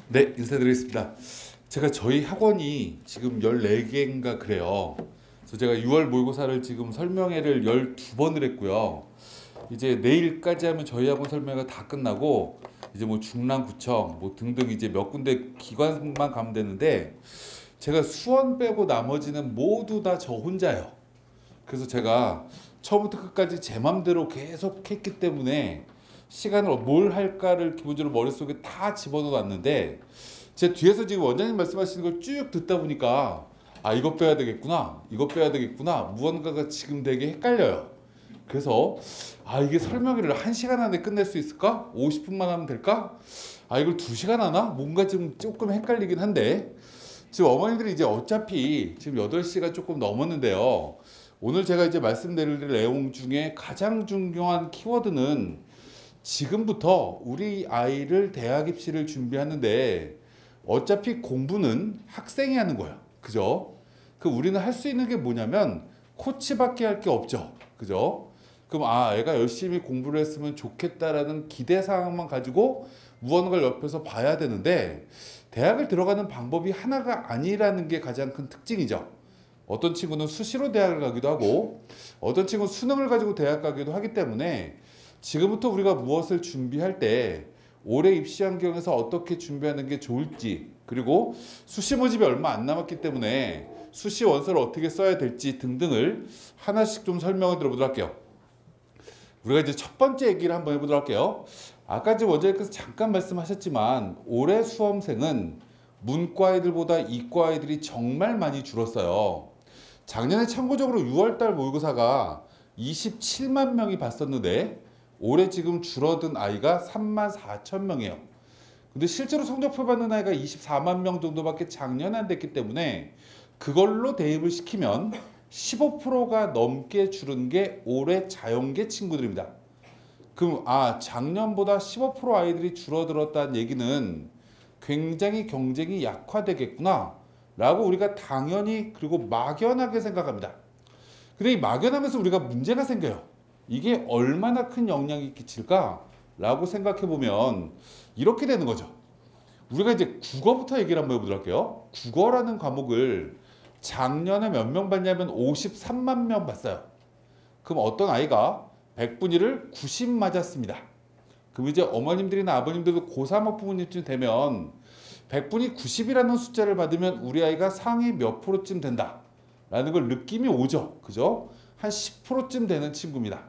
네, 인사드리겠습니다. 제가 저희 학원이 지금 14개인가 그래요. 그래서 제가 6월 모의고사를 지금 설명회를 12번을 했고요. 이제 내일까지 하면 저희 학원 설명회가 다 끝나고 이제 뭐 중랑구청 뭐 등등 이제 몇 군데 기관만 가면 되는데 제가 수원 빼고 나머지는 모두 다 저 혼자예요. 그래서 제가 처음부터 끝까지 제 맘대로 계속 했기 때문에 시간을 뭘 할까를 기본적으로 머릿속에 다 집어넣어 놨는데 제 뒤에서 지금 원장님 말씀하시는 걸 쭉 듣다 보니까 아 이거 빼야 되겠구나 이거 빼야 되겠구나 무언가가 지금 되게 헷갈려요. 그래서 아 이게 설명회를 1시간 안에 끝낼 수 있을까? 50분만 하면 될까? 아 이걸 2시간 하나? 뭔가 좀 조금 헷갈리긴 한데 지금 어머니들이 이제 어차피 지금 8시가 조금 넘었는데요. 오늘 제가 이제 말씀드릴 내용 중에 가장 중요한 키워드는 지금부터 우리 아이를 대학 입시를 준비하는데 어차피 공부는 학생이 하는 거예요. 그죠? 그 우리는 할 수 있는 게 뭐냐면 코치밖에 할 게 없죠. 그죠? 그럼 아 애가 열심히 공부를 했으면 좋겠다라는 기대 사항만 가지고 무언가를 옆에서 봐야 되는데 대학을 들어가는 방법이 하나가 아니라는 게 가장 큰 특징이죠. 어떤 친구는 수시로 대학을 가기도 하고 어떤 친구는 수능을 가지고 대학 가기도 하기 때문에 지금부터 우리가 무엇을 준비할 때 올해 입시 환경에서 어떻게 준비하는 게 좋을지 그리고 수시 모집이 얼마 안 남았기 때문에 수시 원서를 어떻게 써야 될지 등등을 하나씩 좀 설명을 들어보도록 할게요. 우리가 이제 첫 번째 얘기를 한번 해보도록 할게요. 아까 지금 원장님께서 잠깐 말씀하셨지만 올해 수험생은 문과 아이들보다 이과 아이들이 정말 많이 줄었어요. 작년에 참고적으로 6월달 모의고사가 27만 명이 봤었는데 올해 지금 줄어든 아이가 3만 4천 명이에요. 근데 실제로 성적표 받는 아이가 24만 명 정도밖에 작년에 안 됐기 때문에 그걸로 대입을 시키면 15%가 넘게 줄은 게 올해 자연계 친구들입니다. 그럼 아 작년보다 15% 아이들이 줄어들었다는 얘기는 굉장히 경쟁이 약화되겠구나 라고 우리가 당연히 그리고 막연하게 생각합니다. 근데 이 막연하면서 우리가 문제가 생겨요. 이게 얼마나 큰 영향이 끼칠까 라고 생각해 보면 이렇게 되는 거죠. 우리가 이제 국어부터 얘기를 한번 해보도록 할게요. 국어라는 과목을 작년에 몇 명 봤냐면 53만 명 봤어요. 그럼 어떤 아이가 100분위를 90 맞았습니다. 그럼 이제 어머님들이나 아버님들도 고3 학부모님쯤 되면 100분위 90이라는 숫자를 받으면 우리 아이가 상위 몇 프로쯤 된다 라는 걸 느낌이 오죠. 그죠? 한 10%쯤 되는 친구입니다.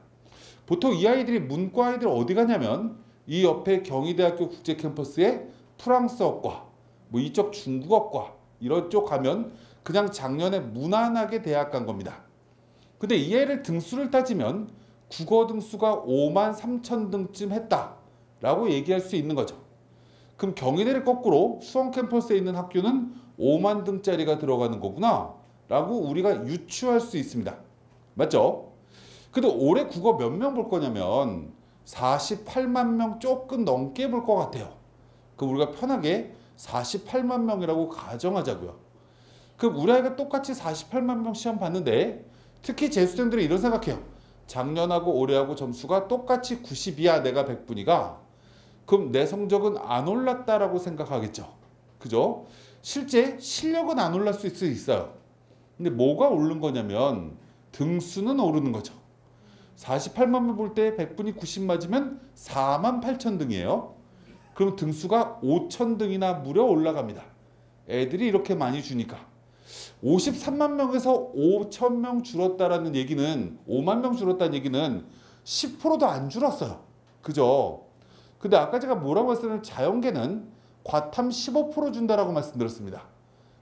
보통 이 아이들이 문과 아이들 어디 가냐면 이 옆에 경희대학교 국제캠퍼스에 프랑스어과 뭐 이쪽 중국어과 이런 쪽 가면 그냥 작년에 무난하게 대학 간 겁니다. 근데 이 애를 등수를 따지면 국어 등수가 5만 3천 등쯤 했다라고 얘기할 수 있는 거죠. 그럼 경희대를 거꾸로 수원 캠퍼스에 있는 학교는 5만 등짜리가 들어가는 거구나 라고 우리가 유추할 수 있습니다. 맞죠? 근데 올해 국어 몇 명 볼 거냐면 48만 명 조금 넘게 볼 것 같아요. 그럼 우리가 편하게 48만 명이라고 가정하자고요. 그럼 우리 아이가 똑같이 48만 명 시험 봤는데 특히 재수생들이 이런 생각해요. 작년하고 올해하고 점수가 똑같이 90이야 내가 100분위가 그럼 내 성적은 안 올랐다라고 생각하겠죠. 그죠? 실제 실력은 안 올랐을 수 있어요. 근데 뭐가 오른 거냐면 등수는 오르는 거죠. 48만 명 볼 때 100분위 90 맞으면 4만 8천 등이에요. 그럼 등수가 5천 등이나 무려 올라갑니다. 애들이 이렇게 많이 주니까. 53만 명에서 5천 명 줄었다라는 얘기는 5만 명 줄었다는 얘기는 10%도 안 줄었어요. 그죠? 근데 아까 제가 뭐라고 했었냐면 자연계는 과탐 15% 준다라고 말씀드렸습니다.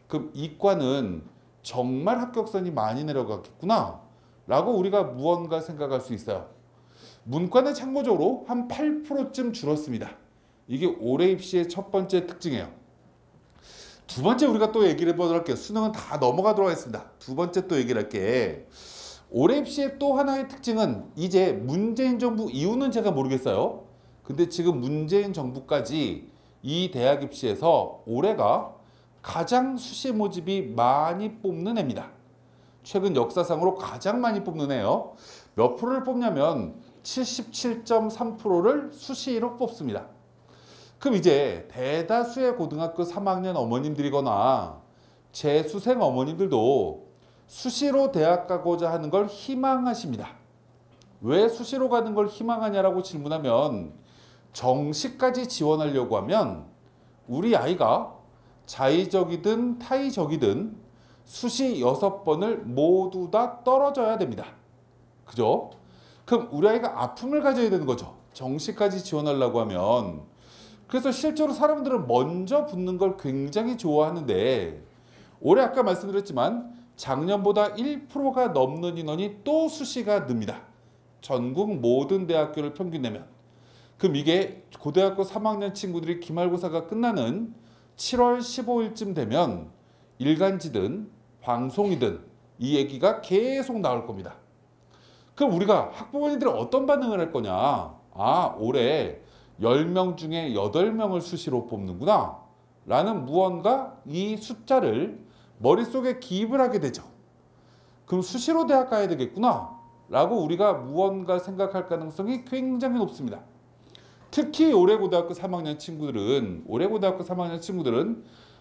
그럼 이과는 정말 합격선이 많이 내려갔겠구나 라고 우리가 무언가 생각할 수 있어요. 문과는 참고적으로 한 8%쯤 줄었습니다. 이게 올해 입시의 첫 번째 특징이에요. 두 번째 우리가 또 얘기를 해보도록 할게요. 수능은 다 넘어가도록 하겠습니다. 두 번째 또 얘기를 할게. 올해 입시의 또 하나의 특징은 이제 문재인 정부 이후는 제가 모르겠어요. 근데 지금 문재인 정부까지 이 대학 입시에서 올해가 가장 수시 모집이 많이 뽑는 해입니다. 최근 역사상으로 가장 많이 뽑는 해요. 몇 프로를 뽑냐면 77.3%를 수시로 뽑습니다. 그럼 이제 대다수의 고등학교 3학년 어머님들이거나 재수생 어머님들도 수시로 대학 가고자 하는 걸 희망하십니다. 왜 수시로 가는 걸 희망하냐라고 질문하면 정시까지 지원하려고 하면 우리 아이가 자의적이든 타의적이든 수시 6번을 모두 다 떨어져야 됩니다. 그죠? 그럼 우리 아이가 아픔을 가져야 되는 거죠. 정시까지 지원하려고 하면. 그래서 실제로 사람들은 먼저 붙는 걸 굉장히 좋아하는데 올해 아까 말씀드렸지만 작년보다 1%가 넘는 인원이 또 수시가 늡니다. 전국 모든 대학교를 평균 내면. 그럼 이게 고등학교 3학년 친구들이 기말고사가 끝나는 7월 15일쯤 되면 일간지든 방송이든 이 얘기가 계속 나올 겁니다. 그럼 우리가 학부모님들은 어떤 반응을 할 거냐? 아, 올해 10명 중에 8명을 수시로 뽑는구나 라는 무언가 이 숫자를 머릿속에 기입을 하게 되죠. 그럼 수시로 대학 가야 되겠구나 라고 우리가 무언가 생각할 가능성이 굉장히 높습니다. 특히 올해 고등학교 3학년 친구들은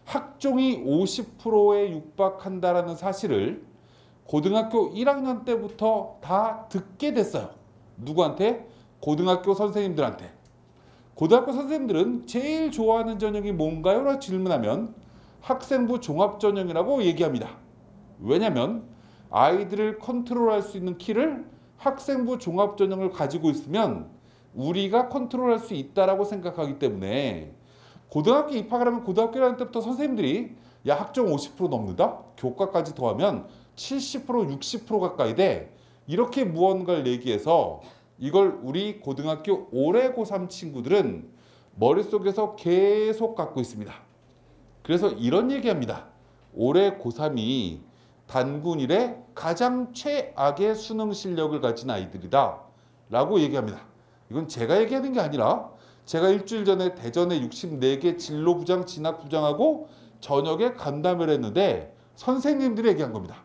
학종이 50%에 육박한다라는 사실을 고등학교 1학년 때부터 다 듣게 됐어요. 누구한테? 고등학교 선생님들한테. 고등학교 선생님들은 제일 좋아하는 전형이 뭔가요? 라고 질문하면 학생부 종합전형이라고 얘기합니다. 왜냐하면 아이들을 컨트롤할 수 있는 키를 학생부 종합전형을 가지고 있으면 우리가 컨트롤할 수 있다라고 생각하기 때문에 고등학교 입학을 하면 고등학교 1학년 때부터 선생님들이 야, 학종 50% 넘는다? 교과까지 더하면 70%, 60% 가까이 돼. 이렇게 무언가를 얘기해서 이걸 우리 고등학교 올해 고3 친구들은 머릿속에서 계속 갖고 있습니다. 그래서 이런 얘기합니다. 올해 고3이 단군 이래 가장 최악의 수능 실력을 가진 아이들이다 라고 얘기합니다. 이건 제가 얘기하는 게 아니라 제가 일주일 전에 대전에 64개 진로부장, 진학부장하고 저녁에 간담회를 했는데 선생님들이 얘기한 겁니다.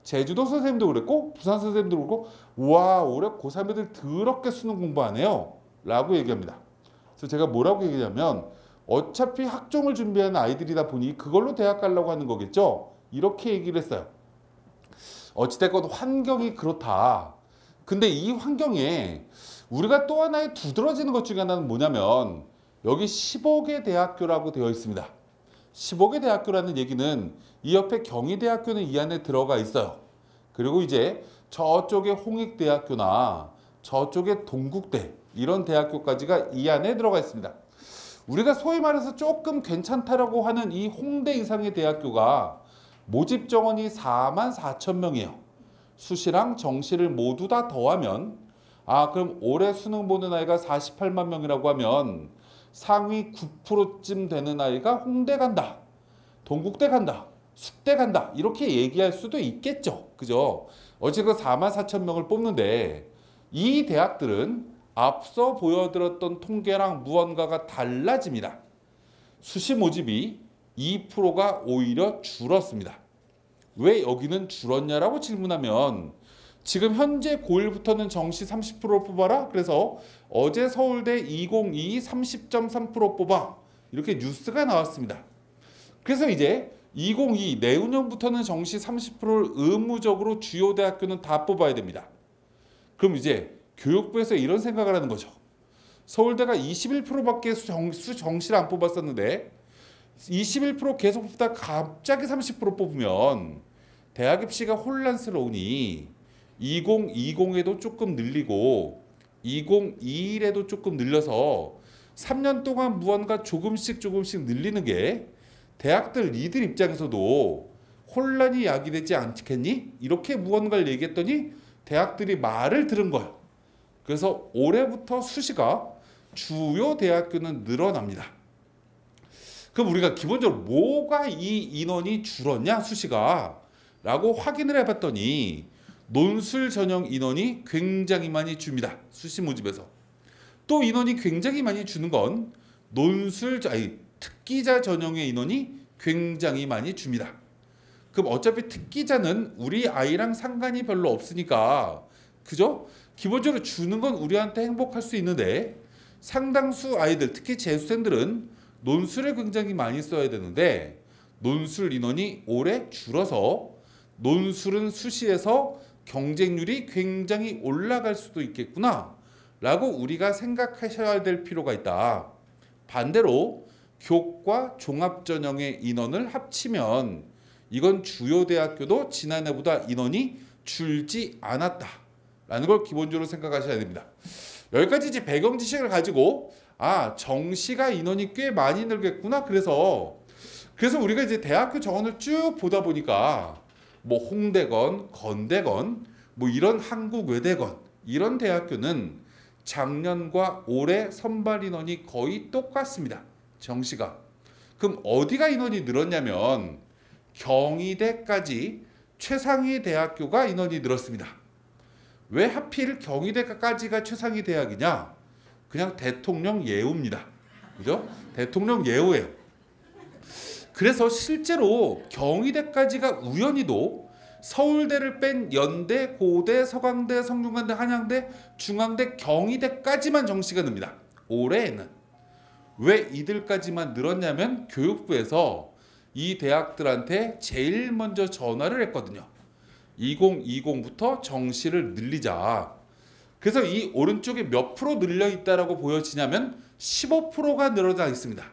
제주도 선생님도 그랬고 부산 선생님도 그렇고 와, 올해 고3 애들 더럽게 수능 공부하네요 라고 얘기합니다. 그래서 제가 뭐라고 얘기하냐면 어차피 학종을 준비하는 아이들이다 보니 그걸로 대학 가려고 하는 거겠죠. 이렇게 얘기를 했어요. 어찌됐건 환경이 그렇다. 근데 이 환경에 우리가 또 하나의 두드러지는 것 중에 하나는 뭐냐면 여기 15개 대학교라고 되어 있습니다. 15개 대학교라는 얘기는 이 옆에 경희대학교는 이 안에 들어가 있어요. 그리고 이제 저쪽에 홍익대학교나 저쪽에 동국대 이런 대학교까지가 이 안에 들어가 있습니다. 우리가 소위 말해서 조금 괜찮다라고 하는 이 홍대 이상의 대학교가 모집 정원이 44,000명이에요. 수시랑 정시를 모두 다 더하면 그럼 올해 수능 보는 아이가 48만 명이라고 하면 상위 9%쯤 되는 아이가 홍대 간다, 동국대 간다, 숙대 간다 이렇게 얘기할 수도 있겠죠. 그죠? 어쨌든 44,000명을 뽑는데 이 대학들은 앞서 보여드렸던 통계랑 무언가가 달라집니다. 수시 모집이 2%가 오히려 줄었습니다. 왜 여기는 줄었냐라고 질문하면 지금 현재 고1부터는 정시 30%를 뽑아라. 그래서 어제 서울대 2022 30.3% 뽑아. 이렇게 뉴스가 나왔습니다. 그래서 이제 2022 내후년부터는 정시 30%를 의무적으로 주요 대학교는 다 뽑아야 됩니다. 그럼 이제 교육부에서 이런 생각을 하는 거죠. 서울대가 21%밖에 정시를 안 뽑았었는데 21% 계속 뽑다가 갑자기 30% 뽑으면 대학 입시가 혼란스러우니 2020에도 조금 늘리고 2021에도 조금 늘려서 3년 동안 무언가 조금씩 늘리는 게 대학들 니들 입장에서도 혼란이 야기되지 않겠니? 이렇게 무언가를 얘기했더니 대학들이 말을 들은 거예요. 그래서 올해부터 수시가 주요 대학교는 늘어납니다. 그럼 우리가 기본적으로 뭐가 이 인원이 줄었냐 수시가 라고 확인을 해봤더니 논술 전형 인원이 굉장히 많이 줍니다. 수시 모집에서. 또 인원이 굉장히 많이 주는 건 특기자 전형의 인원이 굉장히 많이 줍니다. 그럼 어차피 특기자는 우리 아이랑 상관이 별로 없으니까 그죠? 기본적으로 주는 건 우리한테 행복할 수 있는데 상당수 아이들, 특히 재수생들은 논술을 굉장히 많이 써야 되는데 논술 인원이 올해 줄어서 논술은 수시에서 경쟁률이 굉장히 올라갈 수도 있겠구나 라고 우리가 생각하셔야 될 필요가 있다. 반대로 교과 종합전형의 인원을 합치면 이건 주요 대학교도 지난해보다 인원이 줄지 않았다 라는 걸 기본적으로 생각하셔야 됩니다. 여기까지 이제 배경 지식을 가지고 정시가 인원이 꽤 많이 늘겠구나. 그래서 우리가 이제 대학교 정원을 쭉 보다 보니까 뭐 홍대건, 건대건, 뭐 이런 한국외대건 이런 대학교는 작년과 올해 선발 인원이 거의 똑같습니다. 정시가. 그럼 어디가 인원이 늘었냐면 경희대까지 최상위 대학교가 인원이 늘었습니다. 왜 하필 경희대까지가 최상위 대학이냐? 그냥 대통령 예우입니다. 그죠? 대통령 예우예요. 그래서 실제로 경희대까지가 우연히도 서울대를 뺀 연대, 고대, 서강대, 성균관대, 한양대, 중앙대, 경희대까지만 정시가 늡니다. 올해에는. 왜 이들까지만 늘었냐면 교육부에서 이 대학들한테 제일 먼저 전화를 했거든요. 2020부터 정시를 늘리자. 그래서 이 오른쪽에 몇 프로 늘려 있다라고 보여지냐면 15%가 늘어나 있습니다.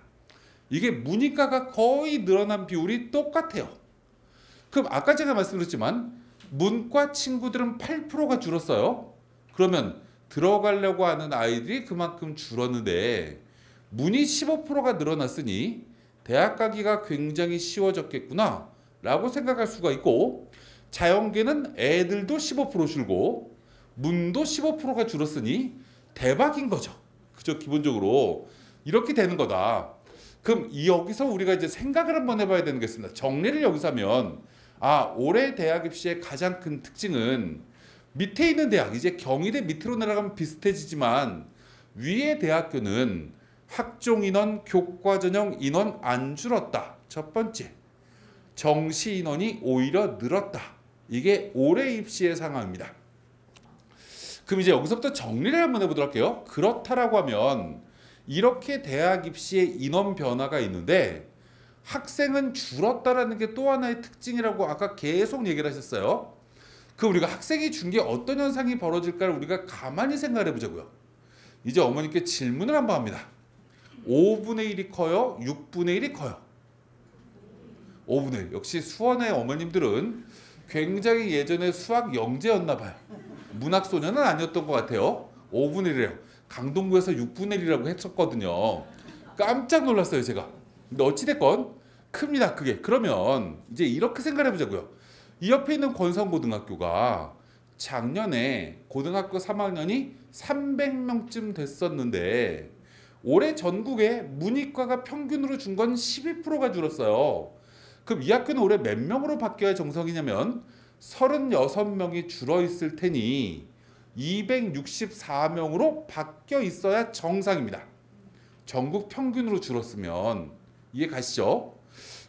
이게 문이과가 거의 늘어난 비율이 똑같아요. 그럼 아까 제가 말씀드렸지만 문과 친구들은 8%가 줄었어요. 그러면 들어가려고 하는 아이들이 그만큼 줄었는데 문이 15%가 늘어났으니 대학 가기가 굉장히 쉬워졌겠구나 라고 생각할 수가 있고, 자연계는 애들도 15% 줄고 문도 15%가 줄었으니 대박인 거죠. 그죠? 기본적으로 이렇게 되는 거다. 그럼 여기서 우리가 이제 생각을 한번 해봐야 되는 게 있습니다. 정리를 여기서 하면 올해 대학 입시의 가장 큰 특징은 밑에 있는 대학, 이제 경희대 밑으로 내려가면 비슷해지지만 위의 대학교는 학종 인원, 교과 전형 인원 안 줄었다. 첫 번째. 정시 인원이 오히려 늘었다. 이게 올해 입시의 상황입니다. 그럼 이제 여기서부터 정리를 한번 해보도록 할게요. 그렇다라고 하면 이렇게 대학 입시의 인원 변화가 있는데 학생은 줄었다라는 게 또 하나의 특징이라고 아까 계속 얘기를 하셨어요. 그 우리가 학생이 준 게 어떤 현상이 벌어질까를 우리가 가만히 생각을 해보자고요. 이제 어머니께 질문을 한번 합니다. 5분의 1이 커요? 6분의 1이 커요? 5분의 1. 역시 수원의 어머님들은 굉장히 예전에 수학 영재였나 봐요. 문학소녀는 아니었던 것 같아요. 5분의 1이래요. 강동구에서 6분의 1이라고 했었거든요. 깜짝 놀랐어요, 제가. 근데 어찌됐건 큽니다, 그게. 그러면 이제 이렇게 생각해 보자고요. 이 옆에 있는 권성고등학교가 작년에 고등학교 3학년이 300명쯤 됐었는데 올해 전국에 문이과가 평균으로 준 건 12%가 줄었어요. 그럼 이 학교는 올해 몇 명으로 바뀌어야 정상이냐면 36명이 줄어 있을 테니 264명으로 바뀌어 있어야 정상입니다. 전국 평균으로 줄었으면. 이해 가시죠?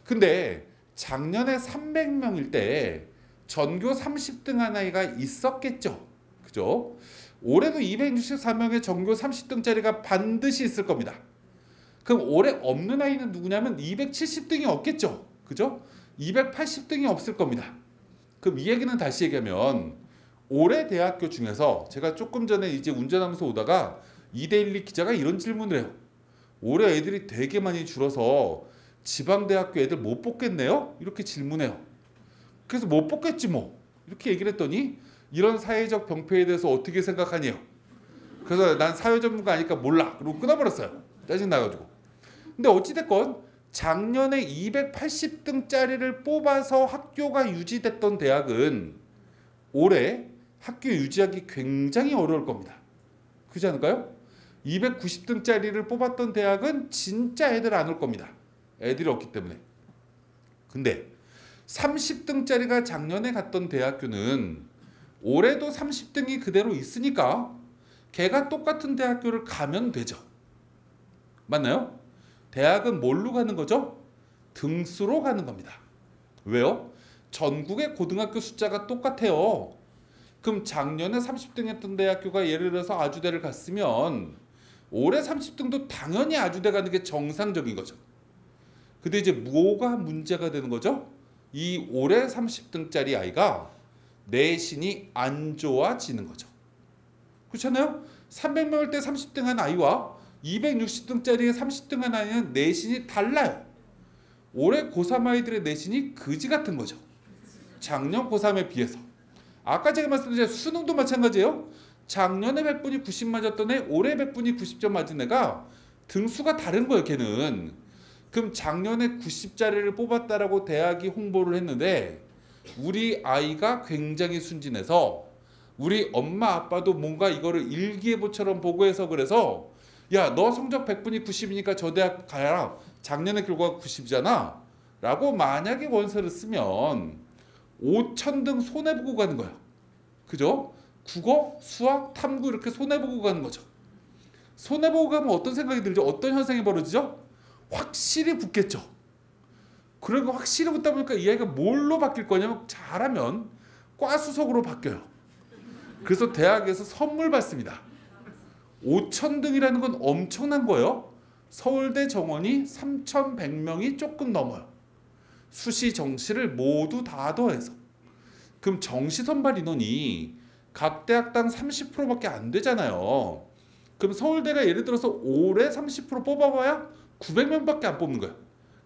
근데 작년에 300명일 때 전교 30등 한 아이가 있었겠죠. 그죠? 올해도 264명의 전교 30등짜리가 반드시 있을 겁니다. 그럼 올해 없는 아이는 누구냐면 270등이 없겠죠. 그죠? 280등이 없을 겁니다. 그럼 이 얘기는 다시 얘기하면 올해 대학교 중에서 제가 조금 전에 이제 운전하면서 오다가 이데일리 기자가 이런 질문을 해요. 올해 애들이 되게 많이 줄어서 지방대학교 애들 못 뽑겠네요? 이렇게 질문해요. 그래서 못 뽑겠지 뭐. 이렇게 얘기를 했더니 이런 사회적 병폐에 대해서 어떻게 생각하니요? 그래서 난 사회 전문가 아니까 몰라. 그리고 끊어버렸어요. 짜증나가지고. 근데 어찌됐건 작년에 280등짜리를 뽑아서 학교가 유지됐던 대학은 올해 학교 유지하기 굉장히 어려울 겁니다. 그렇지 않을까요? 290등짜리를 뽑았던 대학은 진짜 애들 안 올 겁니다. 애들이 없기 때문에. 근데 30등짜리가 작년에 갔던 대학교는 올해도 30등이 그대로 있으니까 걔가 똑같은 대학교를 가면 되죠. 맞나요? 대학은 뭘로 가는 거죠? 등수로 가는 겁니다. 왜요? 전국의 고등학교 숫자가 똑같아요. 그럼 작년에 30등 했던 대학교가 예를 들어서 아주대를 갔으면 올해 30등도 당연히 아주대 가는 게 정상적인 거죠. 근데 이제 뭐가 문제가 되는 거죠? 이 올해 30등짜리 아이가 내신이 안 좋아지는 거죠. 그렇잖아요? 300명일 때 30등 한 아이와 260등짜리의 30등 한 아이는 내신이 달라요. 올해 고3 아이들의 내신이 그지 같은 거죠. 작년 고3에 비해서. 아까 제가 말씀드린 수능도 마찬가지예요. 작년에 100분이 90 맞았던 애, 올해 100분이 90점 맞은 애가 등수가 다른 거예요, 걔는. 그럼 작년에 90짜리를 뽑았다라고 대학이 홍보를 했는데 우리 아이가 굉장히 순진해서 우리 엄마 아빠도 뭔가 이거를 일기예보처럼 보고해서 그래서 야, 너 성적 100분이 90이니까 저 대학 가야 작년에 결과가 90이잖아 라고 만약에 원서를 쓰면 5,000등 손해보고 가는 거야. 그죠? 국어, 수학, 탐구 이렇게 손해보고 가는 거죠. 손해보고 가면 어떤 생각이 들죠? 어떤 현상이 벌어지죠? 확실히 붙겠죠. 그리고 확실히 붙다 보니까 이 아이가 뭘로 바뀔 거냐면 잘하면 과수석으로 바뀌어요. 그래서 대학에서 선물 받습니다. 5,000등이라는 건 엄청난 거예요. 서울대 정원이 3,100명이 조금 넘어요. 수시 정시를 모두 다 더해서. 그럼 정시 선발 인원이 각 대학당 30%밖에 안 되잖아요. 그럼 서울대가 예를 들어서 올해 30% 뽑아봐야 900명밖에 안 뽑는 거예요.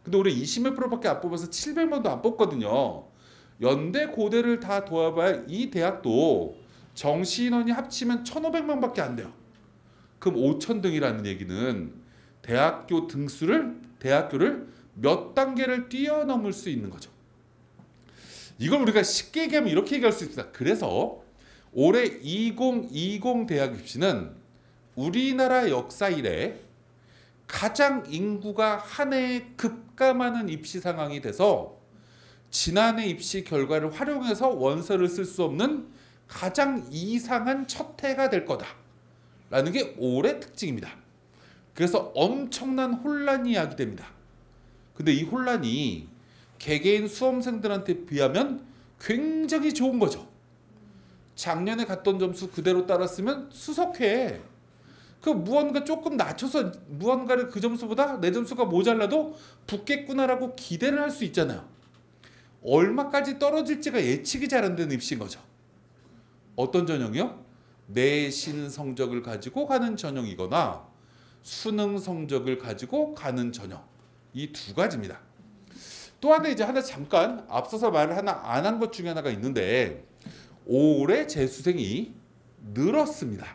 근데 올해 20몇 프로밖에 안 뽑아서 700명도 안 뽑거든요. 연대 고대를 다 도와봐야 이 대학도 정시 인원이 합치면 1,500명밖에 안 돼요. 그럼 5,000등이라는 얘기는 대학교를 몇 단계를 뛰어넘을 수 있는 거죠. 이걸 우리가 쉽게 얘기하면 이렇게 얘기할 수 있습니다. 그래서 올해 2020 대학 입시는 우리나라 역사 이래 가장 인구가 한 해에 급감하는 입시 상황이 돼서 지난해 입시 결과를 활용해서 원서를 쓸 수 없는 가장 이상한 첫 해가 될 거다라는 게 올해 특징입니다. 그래서 엄청난 혼란이 야기됩니다. 근데 이 혼란이 개개인 수험생들한테 비하면 굉장히 좋은 거죠. 작년에 갔던 점수 그대로 따랐으면 수석해. 그 무언가 조금 낮춰서 무언가를 그 점수보다 내 점수가 모자라도 붙겠구나라고 기대를 할 수 있잖아요. 얼마까지 떨어질지가 예측이 잘 안 되는 입시인 거죠. 어떤 전형이요? 내신 성적을 가지고 가는 전형이거나 수능 성적을 가지고 가는 전형. 이 두 가지입니다. 또 하나 이제 잠깐 앞서서 말을 안 한 것 중에 하나가 있는데 올해 재수생이 늘었습니다.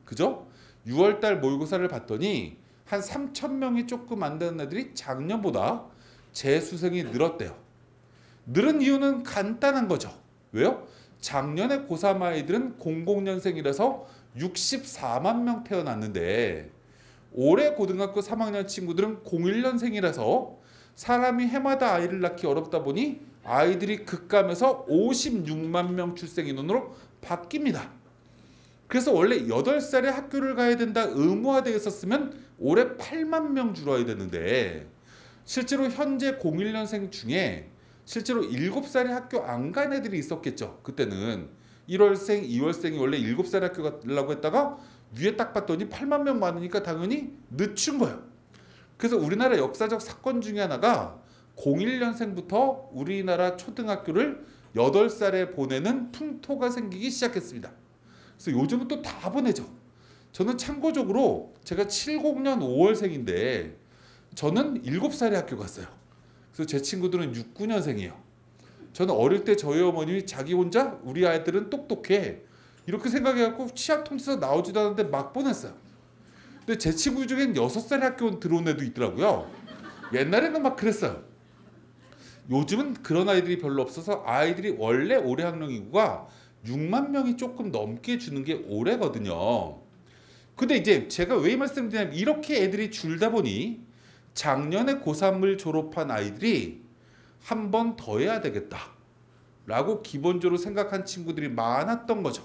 그죠? 6월달 모의고사를 봤더니 한 3,000명이 조금 안 되는 애들이 작년보다 재수생이 늘었대요. 늘은 이유는 간단한 거죠. 왜요? 작년에 고3 아이들은 00년생이라서 64만 명 태어났는데 올해 고등학교 3학년 친구들은 01년생이라서 사람이 해마다 아이를 낳기 어렵다 보니 아이들이 급감해서 56만 명 출생 인원으로 바뀝니다. 그래서 원래 8살에 학교를 가야 된다 의무화되어 있었으면 올해 8만 명 줄어야 되는데 실제로 현재 01년생 중에 실제로 7살에 학교 안 간 애들이 있었겠죠. 그때는 1월생, 2월생이 원래 7살에 학교 가려고 했다가 위에 딱 봤더니 8만 명 많으니까 당연히 늦춘 거예요. 그래서 우리나라 역사적 사건 중에 하나가 01년생부터 우리나라 초등학교를 8살에 보내는 풍토가 생기기 시작했습니다. 그래서 요즘은 또 다 보내죠. 저는 참고적으로 제가 70년 5월생인데 저는 7살에 학교 갔어요. 그래서 제 친구들은 69년생이에요. 저는 어릴 때 저희 어머님이 자기 혼자 우리 아이들은 똑똑해 이렇게 생각해갖고 취업 통지서 나오지도 않았는데 막 보냈어요. 근데 제 친구 중엔 6살에 학교 들어온 애도 있더라고요. 옛날에는 막 그랬어요. 요즘은 그런 아이들이 별로 없어서 아이들이 원래 올해 학령 인구가 6만 명이 조금 넘게 주는 게 올해거든요. 근데 이제 제가 왜 말씀드리냐면 이렇게 애들이 줄다 보니 작년에 고3을 졸업한 아이들이 한 번 더 해야 되겠다 라고 기본적으로 생각한 친구들이 많았던 거죠.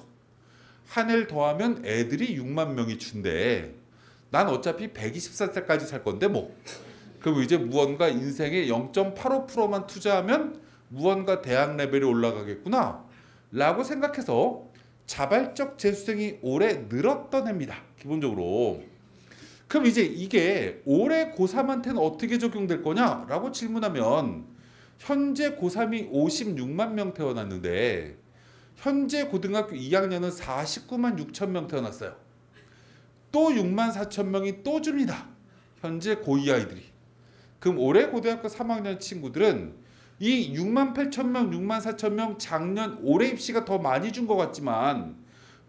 한 해를 더하면 애들이 6만 명이 준대. 난 어차피 124살까지 살 건데 뭐. 그리고 이제 무언가 인생의 0.85%만 투자하면 무언가 대학 레벨이 올라가겠구나 라고 생각해서 자발적 재수생이 올해 늘었던 해입니다. 기본적으로. 그럼 이제 이게 올해 고3한테는 어떻게 적용될 거냐라고 질문하면 현재 고3이 56만 명 태어났는데 현재 고등학교 2학년은 49만 6천 명 태어났어요. 또 6만 4천 명이 또 줍니다. 현재 고2 아이들이. 그럼 올해 고등학교 3학년 친구들은 이 6만 8천 명, 6만 4천 명 작년 올해 입시가 더 많이 준 것 같지만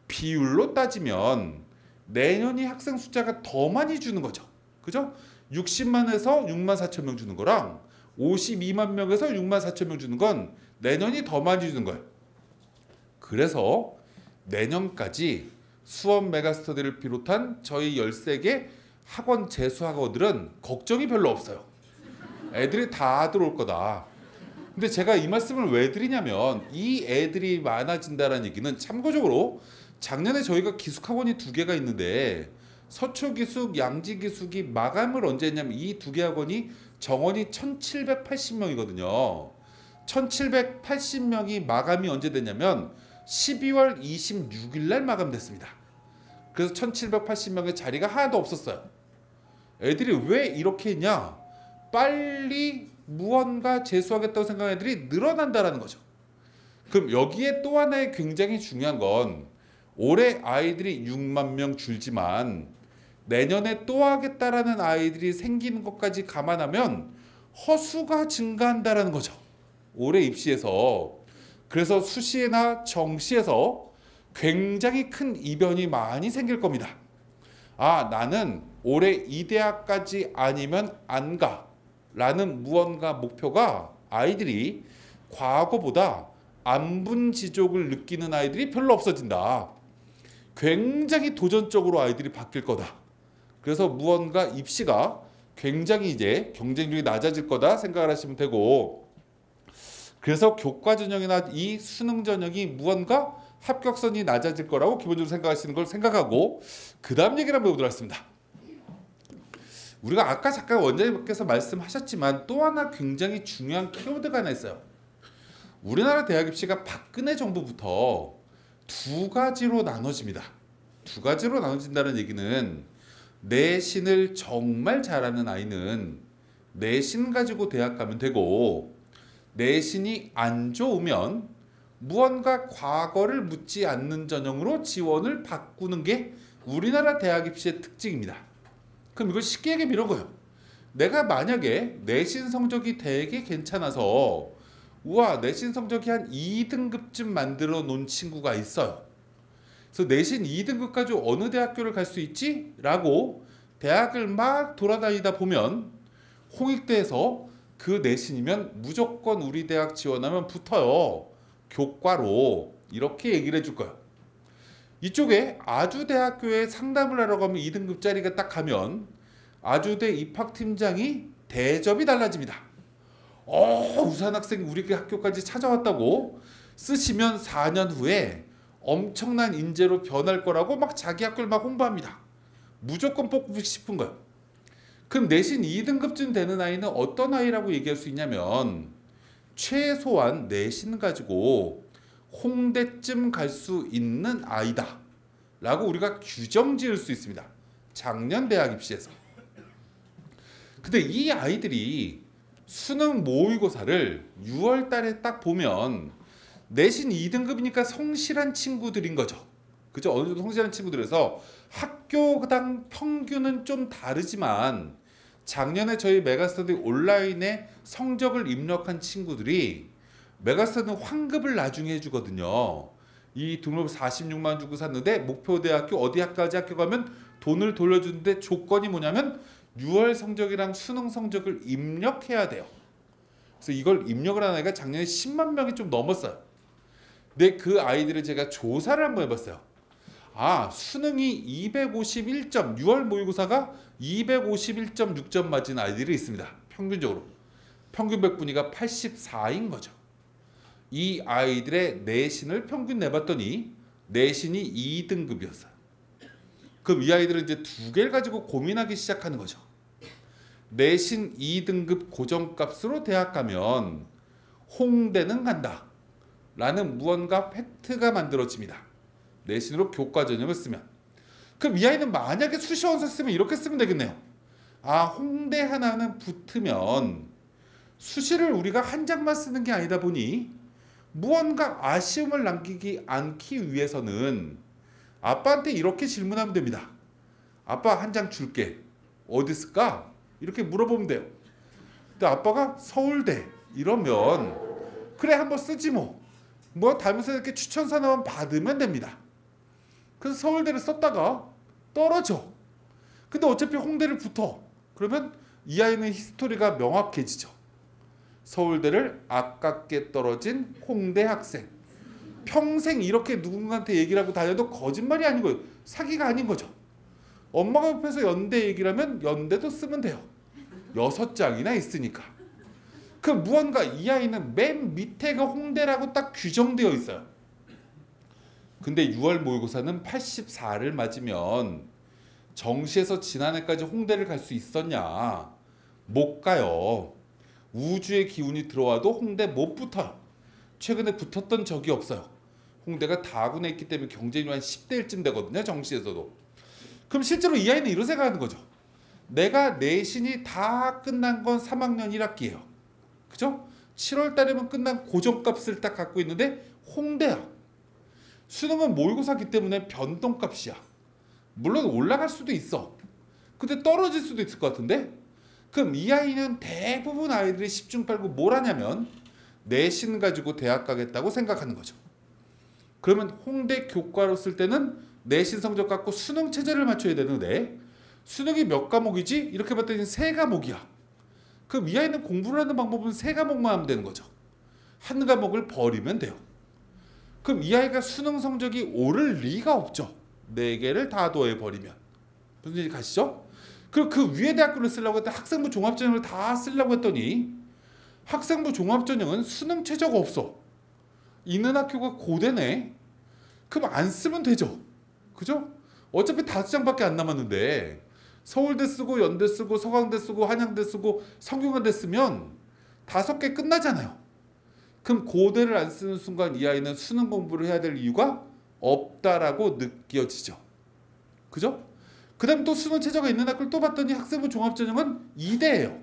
비율로 따지면 내년이 학생 숫자가 더 많이 주는 거죠. 그죠? 60만에서 6만 4천 명 주는 거랑 52만 명에서 6만 4천 명 주는 건 내년이 더 많이 주는 거예요. 그래서 내년까지 수업 메가스터디를 비롯한 저희 13개 학원 재수학원들은 걱정이 별로 없어요. 애들이 다 들어올 거다. 근데 제가 이 말씀을 왜 드리냐면 이 애들이 많아진다는 얘기는 참고적으로 작년에 저희가 기숙학원이 2개가 있는데 서초기숙, 양지기숙이 마감을 언제 했냐면 이 2개 학원이 정원이 1780명이거든요. 1780명이 마감이 언제 됐냐면 12월 26일 날 마감됐습니다. 그래서 1780명의 자리가 하나도 없었어요. 애들이 왜 이렇게 했냐? 빨리 무언가 재수하겠다고 생각하는 애들이 늘어난다는 거죠. 그럼 여기에 또 하나의 굉장히 중요한 건 올해 아이들이 6만 명 줄지만 내년에 또 하겠다라는 아이들이 생기는 것까지 감안하면 허수가 증가한다라는 거죠. 올해 입시에서. 그래서 수시나 정시에서 굉장히 큰 이변이 많이 생길 겁니다. 아, 나는 올해 이 대학까지 아니면 안 가. 라는 무언가 목표가 아이들이 과거보다 안분지족을 느끼는 아이들이 별로 없어진다. 굉장히 도전적으로 아이들이 바뀔 거다. 그래서 무언가 입시가 굉장히 이제 경쟁력이 낮아질 거다 생각을 하시면 되고, 그래서 교과 전형이나 이 수능 전형이 무언가 합격선이 낮아질 거라고 기본적으로 생각하시는 걸 생각하고 그 다음 얘기를 한번 해보도록 하겠습니다. 우리가 아까 잠깐 원장님께서 말씀하셨지만 또 하나 굉장히 중요한 키워드가 하나 있어요. 우리나라 대학 입시가 박근혜 정부부터 2가지로 나눠집니다. 2가지로 나눠진다는 얘기는 내신을 정말 잘하는 아이는 내신 가지고 대학 가면 되고, 내신이 안 좋으면 무언가 과거를 묻지 않는 전형으로 지원을 바꾸는 게 우리나라 대학 입시의 특징입니다. 그럼 이걸 쉽게 얘기하면 이런 거예요. 내가 만약에 내신 성적이 되게 괜찮아서 우와, 내신 성적이 한 2등급쯤 만들어 놓은 친구가 있어요. 그래서 내신 2등급 가지고 어느 대학교를 갈 수 있지? 라고 대학을 막 돌아다니다 보면 홍익대에서 그 내신이면 무조건 우리 대학 지원하면 붙어요. 교과로. 이렇게 얘기를 해줄 거예요. 이쪽에 아주대학교에 상담을 하러 가면 2등급짜리가 딱 가면 아주대 입학팀장이 대접이 달라집니다. 우산 학생 우리 학교까지 찾아왔다고 쓰시면 4년 후에 엄청난 인재로 변할 거라고 막 자기 학교를 막 홍보합니다. 무조건 뽑고 싶은 거예요. 그럼 내신 2등급쯤 되는 아이는 어떤 아이라고 얘기할 수 있냐면 최소한 내신 가지고 홍대쯤 갈 수 있는 아이다 라고 우리가 규정 지을 수 있습니다. 작년 대학 입시에서. 근데 이 아이들이 수능 모의고사를 6월 달에 딱 보면 내신 2등급이니까 성실한 친구들인 거죠. 그죠? 어느 정도 성실한 친구들에서 학교당 평균은 좀 다르지만 작년에 저희 메가스터디 온라인에 성적을 입력한 친구들이 메가스터디 환급을 나중에 해주거든요. 이 등록을 46만 주고 샀는데 목표대학교 어디까지 학교 가면 돈을 돌려주는데 조건이 뭐냐면 6월 성적이랑 수능 성적을 입력해야 돼요. 그래서 이걸 입력을 한 아이가 작년에 10만 명이 좀 넘었어요. 근데 그 아이들을 제가 조사를 한번 해봤어요. 수능이 251점, 6월 모의고사가 251.6점 맞은 아이들이 있습니다. 평균적으로. 평균 백분위가 84인 거죠. 이 아이들의 내신을 평균 내봤더니 내신이 2등급이었어요. 그럼 이 아이들은 이제 2개를 가지고 고민하기 시작하는 거죠. 내신 2등급 고정값으로 대학 가면 홍대는 간다 라는 무언가 팩트가 만들어집니다. 내신으로 교과 전형을 쓰면. 그럼 이 아이는 만약에 수시원서 쓰면 이렇게 쓰면 되겠네요. 아, 홍대 하나는 붙으면 수시를 우리가 한 장만 쓰는 게 아니다 보니 무언가 아쉬움을 남기지 않기 위해서는 아빠한테 이렇게 질문하면 됩니다. 아빠 한 장 줄게. 어디 쓸까? 이렇게 물어보면 돼요. 근데 아빠가 서울대 이러면 그래 한번 쓰지 뭐. 뭐 다면서 이렇게 추천서 하나만 받으면 됩니다. 그래서 서울대를 썼다가 떨어져. 근데 어차피 홍대를 붙어. 그러면 이 아이는 히스토리가 명확해지죠. 서울대를 아깝게 떨어진 홍대 학생. 평생 이렇게 누군가한테 얘기를 하고 다녀도 거짓말이 아닌 거예요. 사기가 아닌 거죠. 엄마가 옆에서 연대 얘기를 하면 연대도 쓰면 돼요. 6장이나 있으니까. 그 무언가 이 아이는 맨 밑에가 홍대라고 딱 규정되어 있어요. 근데 6월 모의고사는 84를 맞으면 정시에서 지난해까지 홍대를 갈 수 있었냐? 못 가요. 우주의 기운이 들어와도 홍대 못 붙어요. 최근에 붙었던 적이 없어요. 홍대가 다군에 있기 때문에 경쟁률 한 10대 1쯤 되거든요. 정시에서도. 그럼 실제로 이 아이는 이런 생각하는 거죠. 내가 내신이 다 끝난 건 3학년 1학기예요. 그죠? 7월 달이면 끝난 고정값을 딱 갖고 있는데 홍대야. 수능은 모의고사기 때문에 변동값이야. 물론 올라갈 수도 있어. 근데 떨어질 수도 있을 것 같은데? 그럼 이 아이는 대부분 아이들이 10중 8구 뭘 하냐면 내신 가지고 대학 가겠다고 생각하는 거죠. 그러면 홍대 교과로 쓸 때는 내신 성적 갖고 수능 체제를 맞춰야 되는데 수능이 몇 과목이지? 이렇게 봤더니 3과목이야. 그럼 이 아이는 공부를 하는 방법은 3과목만 하면 되는 거죠. 한 과목을 버리면 돼요. 그럼 이 아이가 수능 성적이 오를 리가 없죠. 4개를 다 더해버리면. 무슨 얘기 가시죠? 그리고 그 위에 대학교를 쓰려고 했더니 학생부 종합전형을 다 쓰려고 했더니 학생부 종합전형은 수능 최저가 없어. 있는 학교가 고대네. 그럼 안 쓰면 되죠. 그죠? 어차피 5장밖에 안 남았는데 서울대 쓰고 연대 쓰고 서강대 쓰고 한양대 쓰고 성균관대 쓰면 5개 끝나잖아요. 그럼 고대를 안 쓰는 순간 이 아이는 수능 공부를 해야 될 이유가 없다라고 느껴지죠. 그죠? 그 다음 또 수능 최저가 있는 학교를 또 봤더니 학생부 종합전형은 2대예요.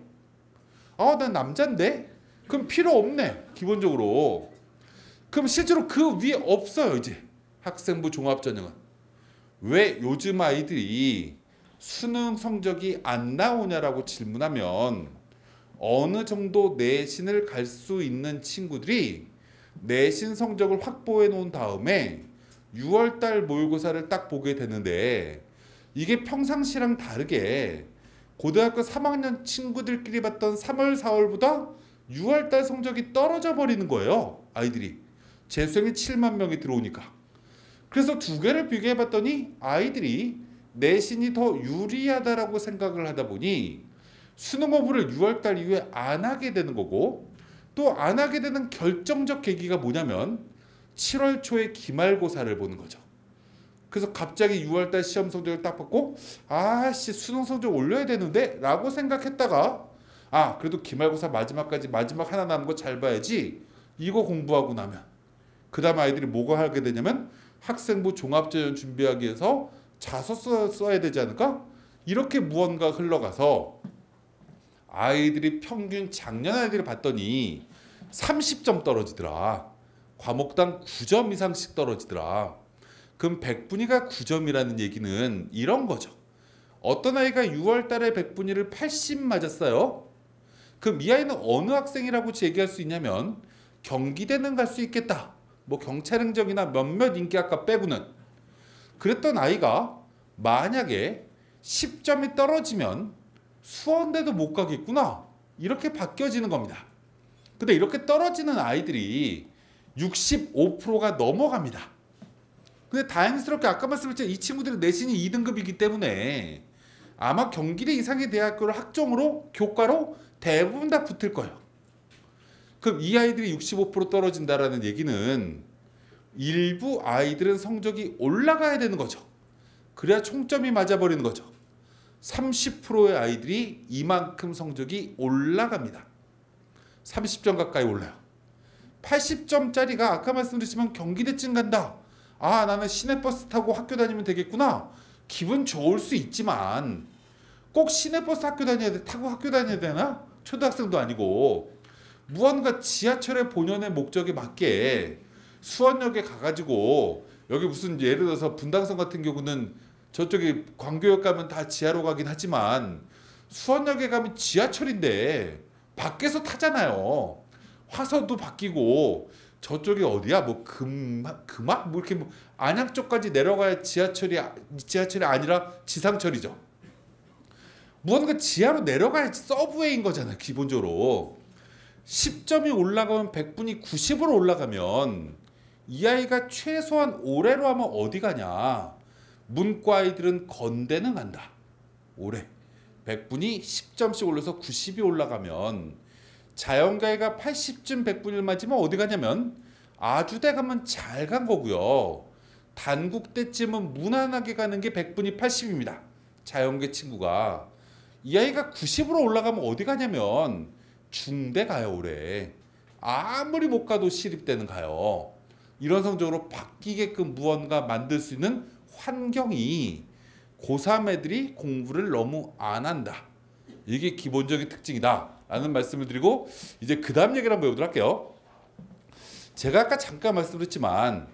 아, 난 남잔데? 그럼 필요 없네. 기본적으로. 그럼 실제로 그 위에 없어요. 이제 학생부 종합전형은. 왜 요즘 아이들이 수능 성적이 안 나오냐라고 질문하면 어느 정도 내신을 갈 수 있는 친구들이 내신 성적을 확보해 놓은 다음에 6월달 모의고사를 딱 보게 되는데 이게 평상시랑 다르게 고등학교 3학년 친구들끼리 봤던 3월, 4월보다 6월달 성적이 떨어져 버리는 거예요. 아이들이. 재수생이 7만 명이 들어오니까. 그래서 두 개를 비교해 봤더니 아이들이 내신이 더 유리하다라고 생각을 하다 보니 수능 공부를 6월달 이후에 안 하게 되는 거고 또 안 하게 되는 결정적 계기가 뭐냐면 7월 초에 기말고사를 보는 거죠. 그래서 갑자기 6월달 시험 성적을 딱 받고 아씨 수능 성적 올려야 되는데 라고 생각했다가 아 그래도 기말고사 마지막까지 마지막 하나 남은 거 잘 봐야지 이거 공부하고 나면 그 다음 아이들이 뭐가 하게 되냐면 학생부 종합전형 준비하기 위해서 자소 써야 되지 않을까? 이렇게 무언가 흘러가서 아이들이 평균 작년 아이들을 봤더니 30점 떨어지더라. 과목당 9점 이상씩 떨어지더라. 그럼 100분위가 9점이라는 얘기는 이런 거죠. 어떤 아이가 6월 달에 100분위를 80 맞았어요. 그럼 이 아이는 어느 학생이라고 얘기할 수 있냐면 경기대는 갈 수 있겠다. 뭐 경찰행정이나 몇몇 인기학과 빼고는. 그랬던 아이가 만약에 10점이 떨어지면 수원대도 못 가겠구나. 이렇게 바뀌어지는 겁니다. 근데 이렇게 떨어지는 아이들이 65%가 넘어갑니다. 근데 다행스럽게 아까 말씀드렸지만 이 친구들은 내신이 2등급이기 때문에 아마 경기대 이상의 대학교를 학종으로 교과로 대부분 다 붙을 거예요. 그럼 이 아이들이 65% 떨어진다라는 얘기는 일부 아이들은 성적이 올라가야 되는 거죠. 그래야 총점이 맞아버리는 거죠. 30%의 아이들이 이만큼 성적이 올라갑니다. 30점 가까이 올라요. 80점짜리가 아까 말씀드렸지만 경기대쯤 간다. 아 나는 시내버스 타고 학교 다니면 되겠구나. 기분 좋을 수 있지만 꼭 시내버스 타고 학교 다녀야 되나? 초등학생도 아니고 무언가 지하철의 본연의 목적에 맞게 수원역에 가가지고 여기 무슨 예를 들어서 분당선 같은 경우는 저쪽에 광교역 가면 다 지하로 가긴 하지만 수원역에 가면 지하철인데 밖에서 타잖아요. 화서도 바뀌고 저쪽이 어디야? 뭐 금악 뭐 이렇게 뭐 안양 쪽까지 내려가야 지하철이 아니라 지상철이죠. 무언가 지하로 내려가야지 서브웨이인 거잖아요. 기본적으로 10점이 올라가면 100분이 90으로 올라가면 이 아이가 최소한 올해로 하면 어디 가냐? 문과 아이들은 건대는 간다. 올해 100분이 10점씩 올라서 90이 올라가면 자연과외가 80점 100분을 맞으면 어디 가냐면 아주대 가면 잘 간 거고요. 단국대쯤은 무난하게 가는 게 100분이 80입니다. 자연계 친구가. 이 아이가 90으로 올라가면 어디 가냐면 중대 가요. 올해 아무리 못 가도 시립대는 가요. 이런 성적으로 바뀌게끔 무언가 만들 수 있는 환경이 고3 애들이 공부를 너무 안 한다. 이게 기본적인 특징이다 라는 말씀을 드리고 이제 그 다음 얘기를 한번 해보도록 할게요. 제가 아까 잠깐 말씀드렸지만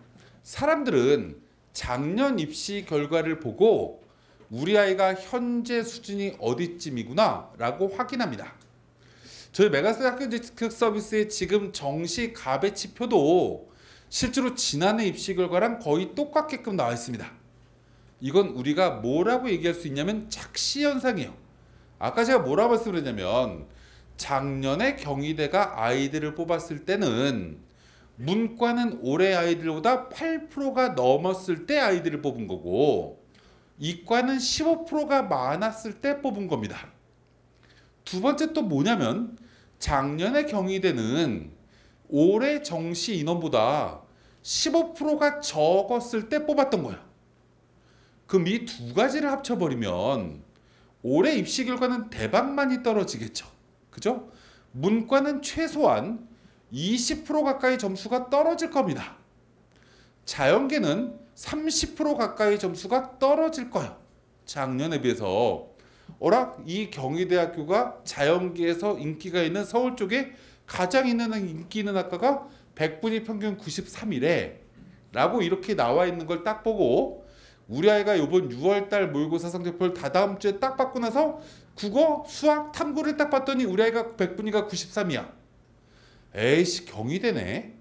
사람들은 작년 입시 결과를 보고 우리 아이가 현재 수준이 어디쯤이구나 라고 확인합니다. 저희 메가스터디 학교 특별 서비스의 지금 정시 가배치표도 실제로 지난해 입시 결과랑 거의 똑같게끔 나와 있습니다. 이건 우리가 뭐라고 얘기할 수 있냐면 착시 현상이에요. 아까 제가 뭐라고 말씀드렸냐면 작년에 경희대가 아이들을 뽑았을 때는 문과는 올해 아이들보다 8%가 넘었을 때 아이들을 뽑은 거고 이과는 15%가 많았을 때 뽑은 겁니다. 두 번째 또 뭐냐면 작년에 경희대는 올해 정시 인원보다 15%가 적었을 때 뽑았던 거예요. 그럼 이 두 가지를 합쳐버리면 올해 입시 결과는 대박 많이 떨어지겠죠. 그죠? 문과는 최소한 20% 가까이 점수가 떨어질 겁니다. 자연계는 30% 가까이 점수가 떨어질 거예요. 작년에 비해서. 이 경희대학교가 자연계에서 인기가 있는 서울 쪽에 가장 인기 있는 학과가 100분위 평균 93이래 라고 이렇게 나와 있는 걸 딱 보고 우리 아이가 이번 6월달 모의고사 성적표를 다다음 주에 딱 받고 나서 국어, 수학, 탐구를 딱 봤더니 우리 아이가 100분위가 93이야. 에이씨 경희대네.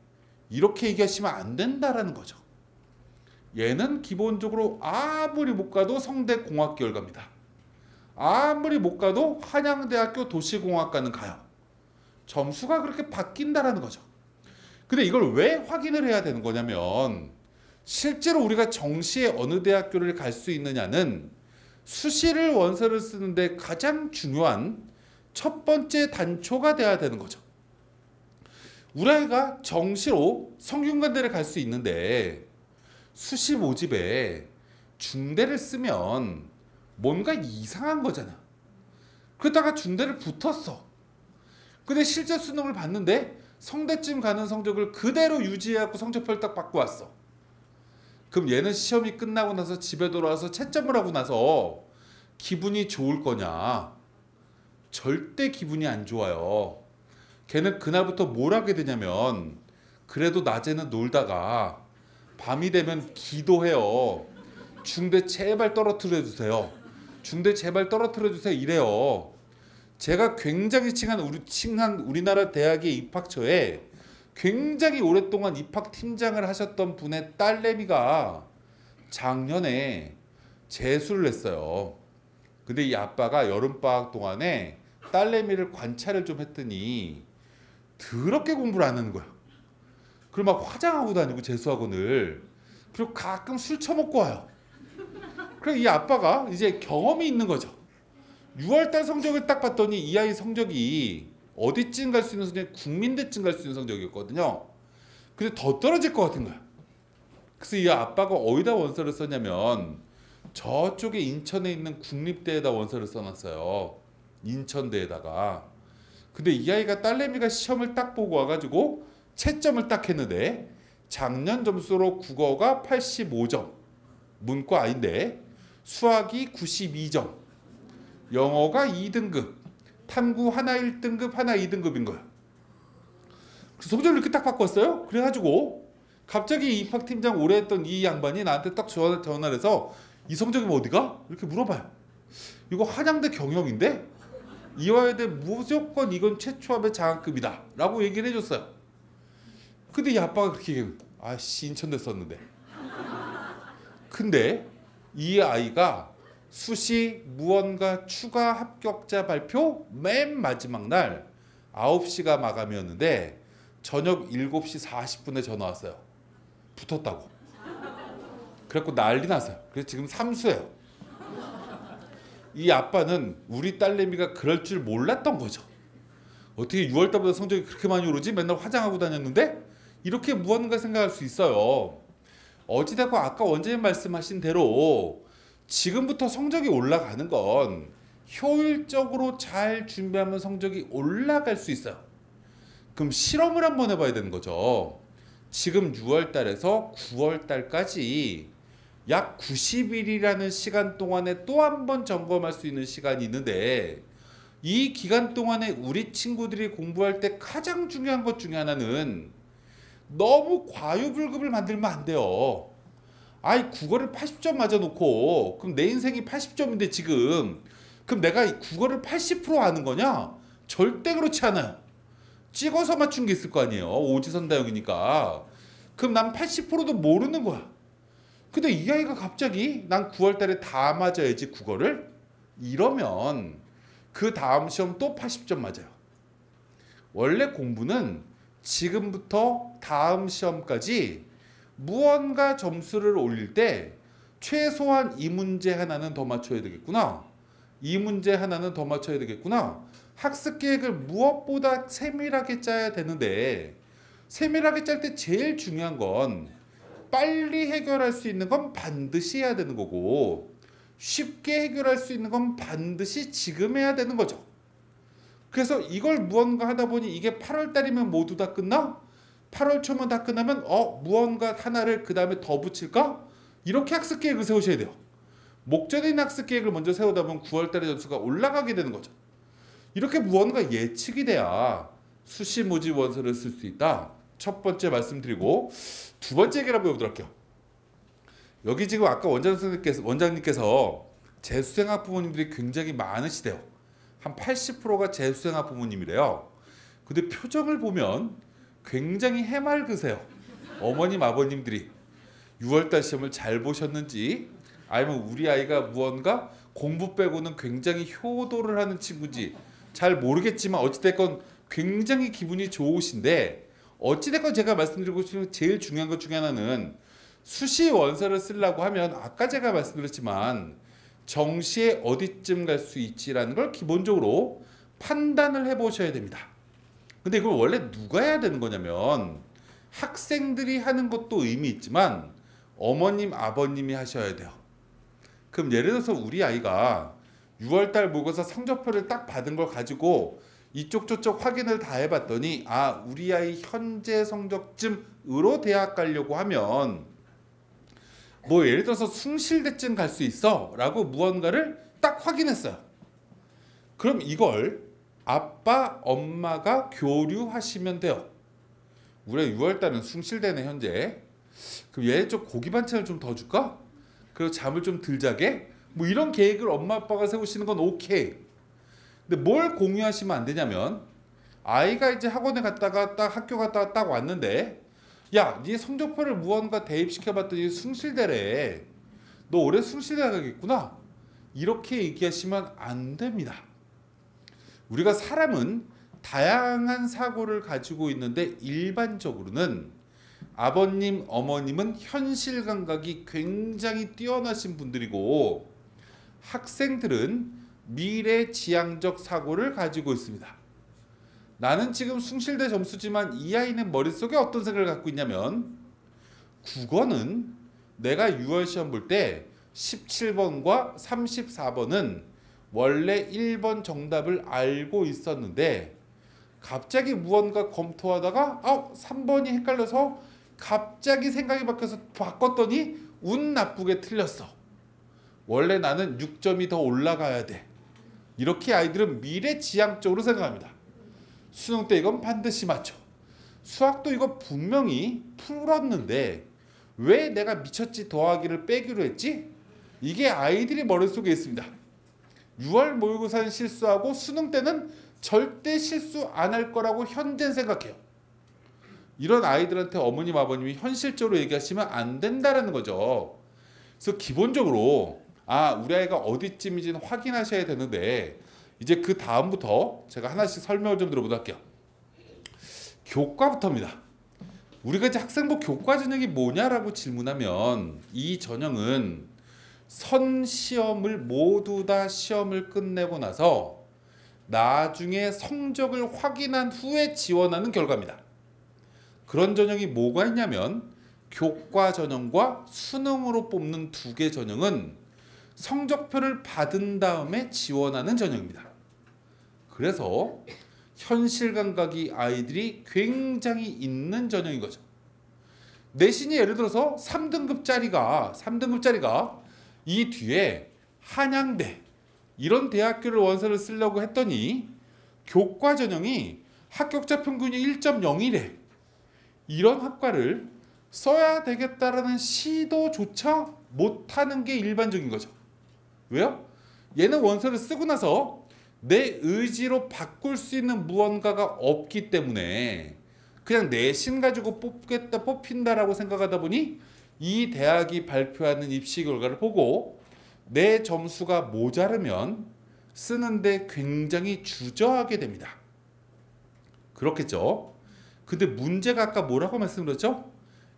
이렇게 얘기하시면 안 된다라는 거죠. 얘는 기본적으로 아무리 못 가도 성대공학 결과입니다. 아무리 못 가도 한양대학교 도시공학과는 가요. 점수가 그렇게 바뀐다라는 거죠. 근데 이걸 왜 확인을 해야 되는 거냐면 실제로 우리가 정시에 어느 대학교를 갈 수 있느냐는 수시를 원서를 쓰는데 가장 중요한 첫 번째 단초가 돼야 되는 거죠. 우리 아이가 정시로 성균관대를 갈 수 있는데 수시 모집에 중대를 쓰면 뭔가 이상한 거잖아. 그러다가 중대를 붙었어. 근데 실제 수능을 봤는데 성대쯤 가는 성적을 그대로 유지해갖고 성적표를 딱 받고 왔어. 그럼 얘는 시험이 끝나고 나서 집에 돌아와서 채점을 하고 나서 기분이 좋을 거냐? 절대 기분이 안 좋아요. 걔는 그날부터 뭘 하게 되냐면 그래도 낮에는 놀다가 밤이 되면 기도해요. 중대 제발 떨어뜨려 주세요. 중대 제발 떨어뜨려 주세요. 이래요. 제가 굉장히 친한 우리나라 대학의 입학처에 굉장히 오랫동안 입학팀장을 하셨던 분의 딸내미가 작년에 재수를 했어요. 근데 이 아빠가 여름방학 동안에 딸내미를 관찰을 좀 했더니 더럽게 공부를 안 하는 거야. 그리고 막 화장하고 다니고 재수학원을. 그리고 가끔 술 처먹고 와요. 그래서 이 아빠가 이제 경험이 있는 거죠. 6월달 성적을 딱 봤더니 이 아이 성적이 어디쯤 갈 수 있는 성적이 국민대쯤 갈 수 있는 성적이었거든요. 근데 더 떨어질 것 같은 거야. 그래서 이 아빠가 어디다 원서를 썼냐면 저쪽에 인천에 있는 국립대에다 원서를 써놨어요. 인천대에다가. 근데 이 아이가 딸내미가 시험을 딱 보고 와가지고 채점을 딱 했는데 작년 점수로 국어가 85점. 문과 아닌데 수학이 92점, 영어가 2등급, 탐구 하나 1등급, 하나 2등급인 거예요. 그래서 성적을 이렇게 딱 바꿨어요. 그래가지고 갑자기 입학팀장 오래 했던 이 양반이 나한테 딱 전화를 해서 이 성적이 뭐 어디가? 이렇게 물어봐요. 이거 한양대 경영인데? 이화여대 무조건 이건 최초합의 장학금이다 라고 얘기를 해줬어요. 근데 이 아빠가 그렇게 얘기해요. 아씨 인천대 썼는데. 근데 이 아이가 수시 무언가 추가 합격자 발표 맨 마지막 날 9시가 마감이었는데 저녁 7시 40분에 전화 왔어요. 붙었다고. 그래갖고 난리 났어요. 그래서 지금 3수예요. 이 아빠는 우리 딸내미가 그럴 줄 몰랐던 거죠. 어떻게 6월달보다 성적이 그렇게 많이 오르지? 맨날 화장하고 다녔는데? 이렇게 무언가 생각할 수 있어요. 어찌되고 아까 원장님 말씀하신 대로 지금부터 성적이 올라가는 건 효율적으로 잘 준비하면 성적이 올라갈 수 있어요. 그럼 실험을 한번 해봐야 되는 거죠. 지금 6월달에서 9월달까지 약 90일이라는 시간 동안에 또 한 번 점검할 수 있는 시간이 있는데 이 기간 동안에 우리 친구들이 공부할 때 가장 중요한 것 중에 하나는 너무 과유불급을 만들면 안 돼요. 아이 국어를 80점 맞아놓고 그럼 내 인생이 80점인데 지금 그럼 내가 국어를 80% 아는 거냐? 절대 그렇지 않아요. 찍어서 맞춘 게 있을 거 아니에요. 오지선다형이니까. 그럼 난 80%도 모르는 거야. 근데 이 아이가 갑자기 난 9월달에 다 맞아야지 국어를 이러면 그 다음 시험 또 80점 맞아요. 원래 공부는 지금부터 다음 시험까지 무언가 점수를 올릴 때 최소한 이 문제 하나는 더 맞춰야 되겠구나. 이 문제 하나는 더 맞춰야 되겠구나. 학습 계획을 무엇보다 세밀하게 짜야 되는데 세밀하게 짤 때 제일 중요한 건 빨리 해결할 수 있는 건 반드시 해야 되는 거고 쉽게 해결할 수 있는 건 반드시 지금 해야 되는 거죠. 그래서 이걸 무언가 하다 보니 이게 8월 달이면 모두 다 끝나? 8월 초면 다 끝나면 무언가 하나를 그 다음에 더 붙일까? 이렇게 학습 계획을 세우셔야 돼요. 목적인 학습 계획을 먼저 세우다 보면 9월 달에 점수가 올라가게 되는 거죠. 이렇게 무언가 예측이 돼야 수시 모집 원서를 쓸 수 있다. 첫 번째 말씀드리고 두 번째 얘기를 한번 해보도록 할게요. 여기 지금 아까 원장님께서 재수생학 부모님들이 굉장히 많으시대요. 한 80%가 재수생학 부모님이래요. 근데 표정을 보면 굉장히 해맑으세요. 어머님 아버님들이 6월달 시험을 잘 보셨는지 아니면 우리 아이가 무언가 공부 빼고는 굉장히 효도를 하는 친구인지 잘 모르겠지만 어찌됐건 굉장히 기분이 좋으신데 어찌됐건 제가 말씀드리고 싶은 제일 중요한 것 중에 하나는 수시 원서를 쓰려고 하면 아까 제가 말씀드렸지만 정시에 어디쯤 갈 수 있지라는 걸 기본적으로 판단을 해보셔야 됩니다. 근데 이걸 원래 누가 해야 되는 거냐면 학생들이 하는 것도 의미 있지만 어머님 아버님이 하셔야 돼요. 그럼 예를 들어서 우리 아이가 6월달 모의고사 성적표를 딱 받은 걸 가지고 이쪽 저쪽 확인을 다 해봤더니 우리 아이 현재 성적쯤으로 대학 가려고 하면 뭐 예를 들어서 숭실대쯤 갈 수 있어 라고 무언가를 딱 확인했어요. 그럼 이걸 아빠 엄마가 교류하시면 돼요. 우리가 6월달은 숭실대네 현재. 그럼 얘 좀 고기 반찬을 좀 더 줄까? 그리고 잠을 좀 덜 자게? 뭐 이런 계획을 엄마 아빠가 세우시는 건 오케이. 근데 뭘 공유하시면 안 되냐면 아이가 이제 학원에 갔다가 딱 학교 갔다가 딱 왔는데 야, 네 성적표를 무언가 대입시켜봤더니 숭실대래. 너 올해 숭실대 가겠구나. 이렇게 얘기하시면 안 됩니다. 우리가 사람은 다양한 사고를 가지고 있는데 일반적으로는 아버님, 어머님은 현실 감각이 굉장히 뛰어나신 분들이고 학생들은 미래지향적 사고를 가지고 있습니다. 나는 지금 숭실대 점수지만 이 아이는 머릿속에 어떤 생각을 갖고 있냐면 국어는 내가 6월 시험 볼 때 17번과 34번은 원래 1번 정답을 알고 있었는데 갑자기 무언가 검토하다가 3번이 헷갈려서 갑자기 생각이 바뀌어서 바꿨더니 운 나쁘게 틀렸어. 원래 나는 6점이 더 올라가야 돼. 이렇게 아이들은 미래지향적으로 생각합니다. 수능 때 이건 반드시 맞춰. 수학도 이거 분명히 풀었는데 왜 내가 미쳤지 더하기를 빼기로 했지? 이게 아이들이 머릿속에 있습니다. 6월 모의고사는 실수하고 수능 때는 절대 실수 안 할 거라고 현재는 생각해요. 이런 아이들한테 어머님 아버님이 현실적으로 얘기하시면 안 된다는 거죠. 그래서 기본적으로 우리 아이가 어디쯤인지는 확인하셔야 되는데 이제 그 다음부터 제가 하나씩 설명을 좀 들어보도록 할게요. 교과부터입니다. 우리가 이제 학생부 교과 전형이 뭐냐라고 질문하면 이 전형은 선 시험을 모두 다 시험을 끝내고 나서 나중에 성적을 확인한 후에 지원하는 결과입니다. 그런 전형이 뭐가 있냐면 교과 전형과 수능으로 뽑는 두 개 전형은 성적표를 받은 다음에 지원하는 전형입니다. 그래서 현실 감각이 아이들이 굉장히 있는 전형인 거죠. 내신이 예를 들어서 3등급짜리가 이 뒤에 한양대 이런 대학교를 원서를 쓰려고 했더니 교과 전형이 합격자 평균이 1.01에 이런 학과를 써야 되겠다라는 시도조차 못하는 게 일반적인 거죠. 왜요? 얘는 원서를 쓰고 나서 내 의지로 바꿀 수 있는 무언가가 없기 때문에 그냥 내신 가지고 뽑힌다라고 생각하다 보니 이 대학이 발표하는 입시 결과를 보고 내 점수가 모자르면 쓰는데 굉장히 주저하게 됩니다. 그렇겠죠? 근데 문제가 아까 뭐라고 말씀드렸죠?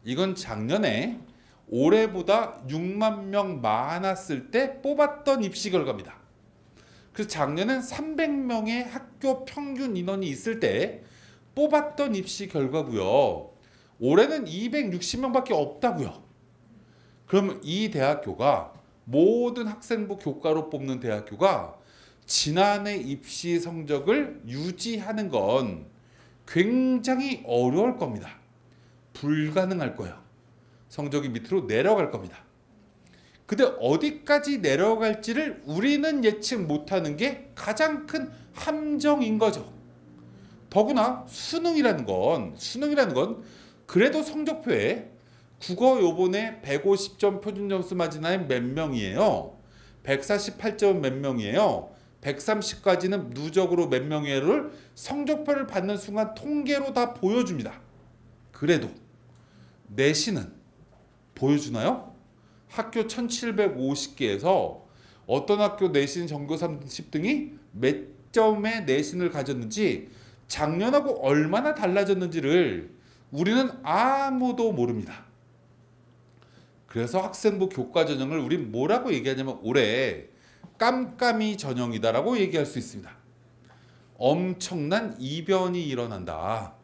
이건 작년에 올해보다 6만 명 많았을 때 뽑았던 입시 결과입니다. 그래서 작년엔 300명의 학교 평균 인원이 있을 때 뽑았던 입시 결과고요. 올해는 260명밖에 없다고요. 그러면 이 대학교가 모든 학생부 교과로 뽑는 대학교가 지난해 입시 성적을 유지하는 건 굉장히 어려울 겁니다. 불가능할 거예요. 성적이 밑으로 내려갈 겁니다. 근데 어디까지 내려갈지를 우리는 예측 못하는 게 가장 큰 함정인 거죠. 더구나 수능이라는 건 그래도 성적표에 국어 요번에 150점 표준 점수 맞은 몇 명이에요. 148점 몇 명이에요. 130까지는 누적으로 몇 명이에요를 성적표를 받는 순간 통계로 다 보여줍니다. 그래도 내신은 보여주나요? 학교 1750개에서 어떤 학교 내신 전교 30등이 몇 점의 내신을 가졌는지 작년하고 얼마나 달라졌는지를 우리는 아무도 모릅니다. 그래서 학생부 교과 전형을 우린 뭐라고 얘기하냐면 올해 깜깜이 전형이다라고 얘기할 수 있습니다. 엄청난 이변이 일어난다.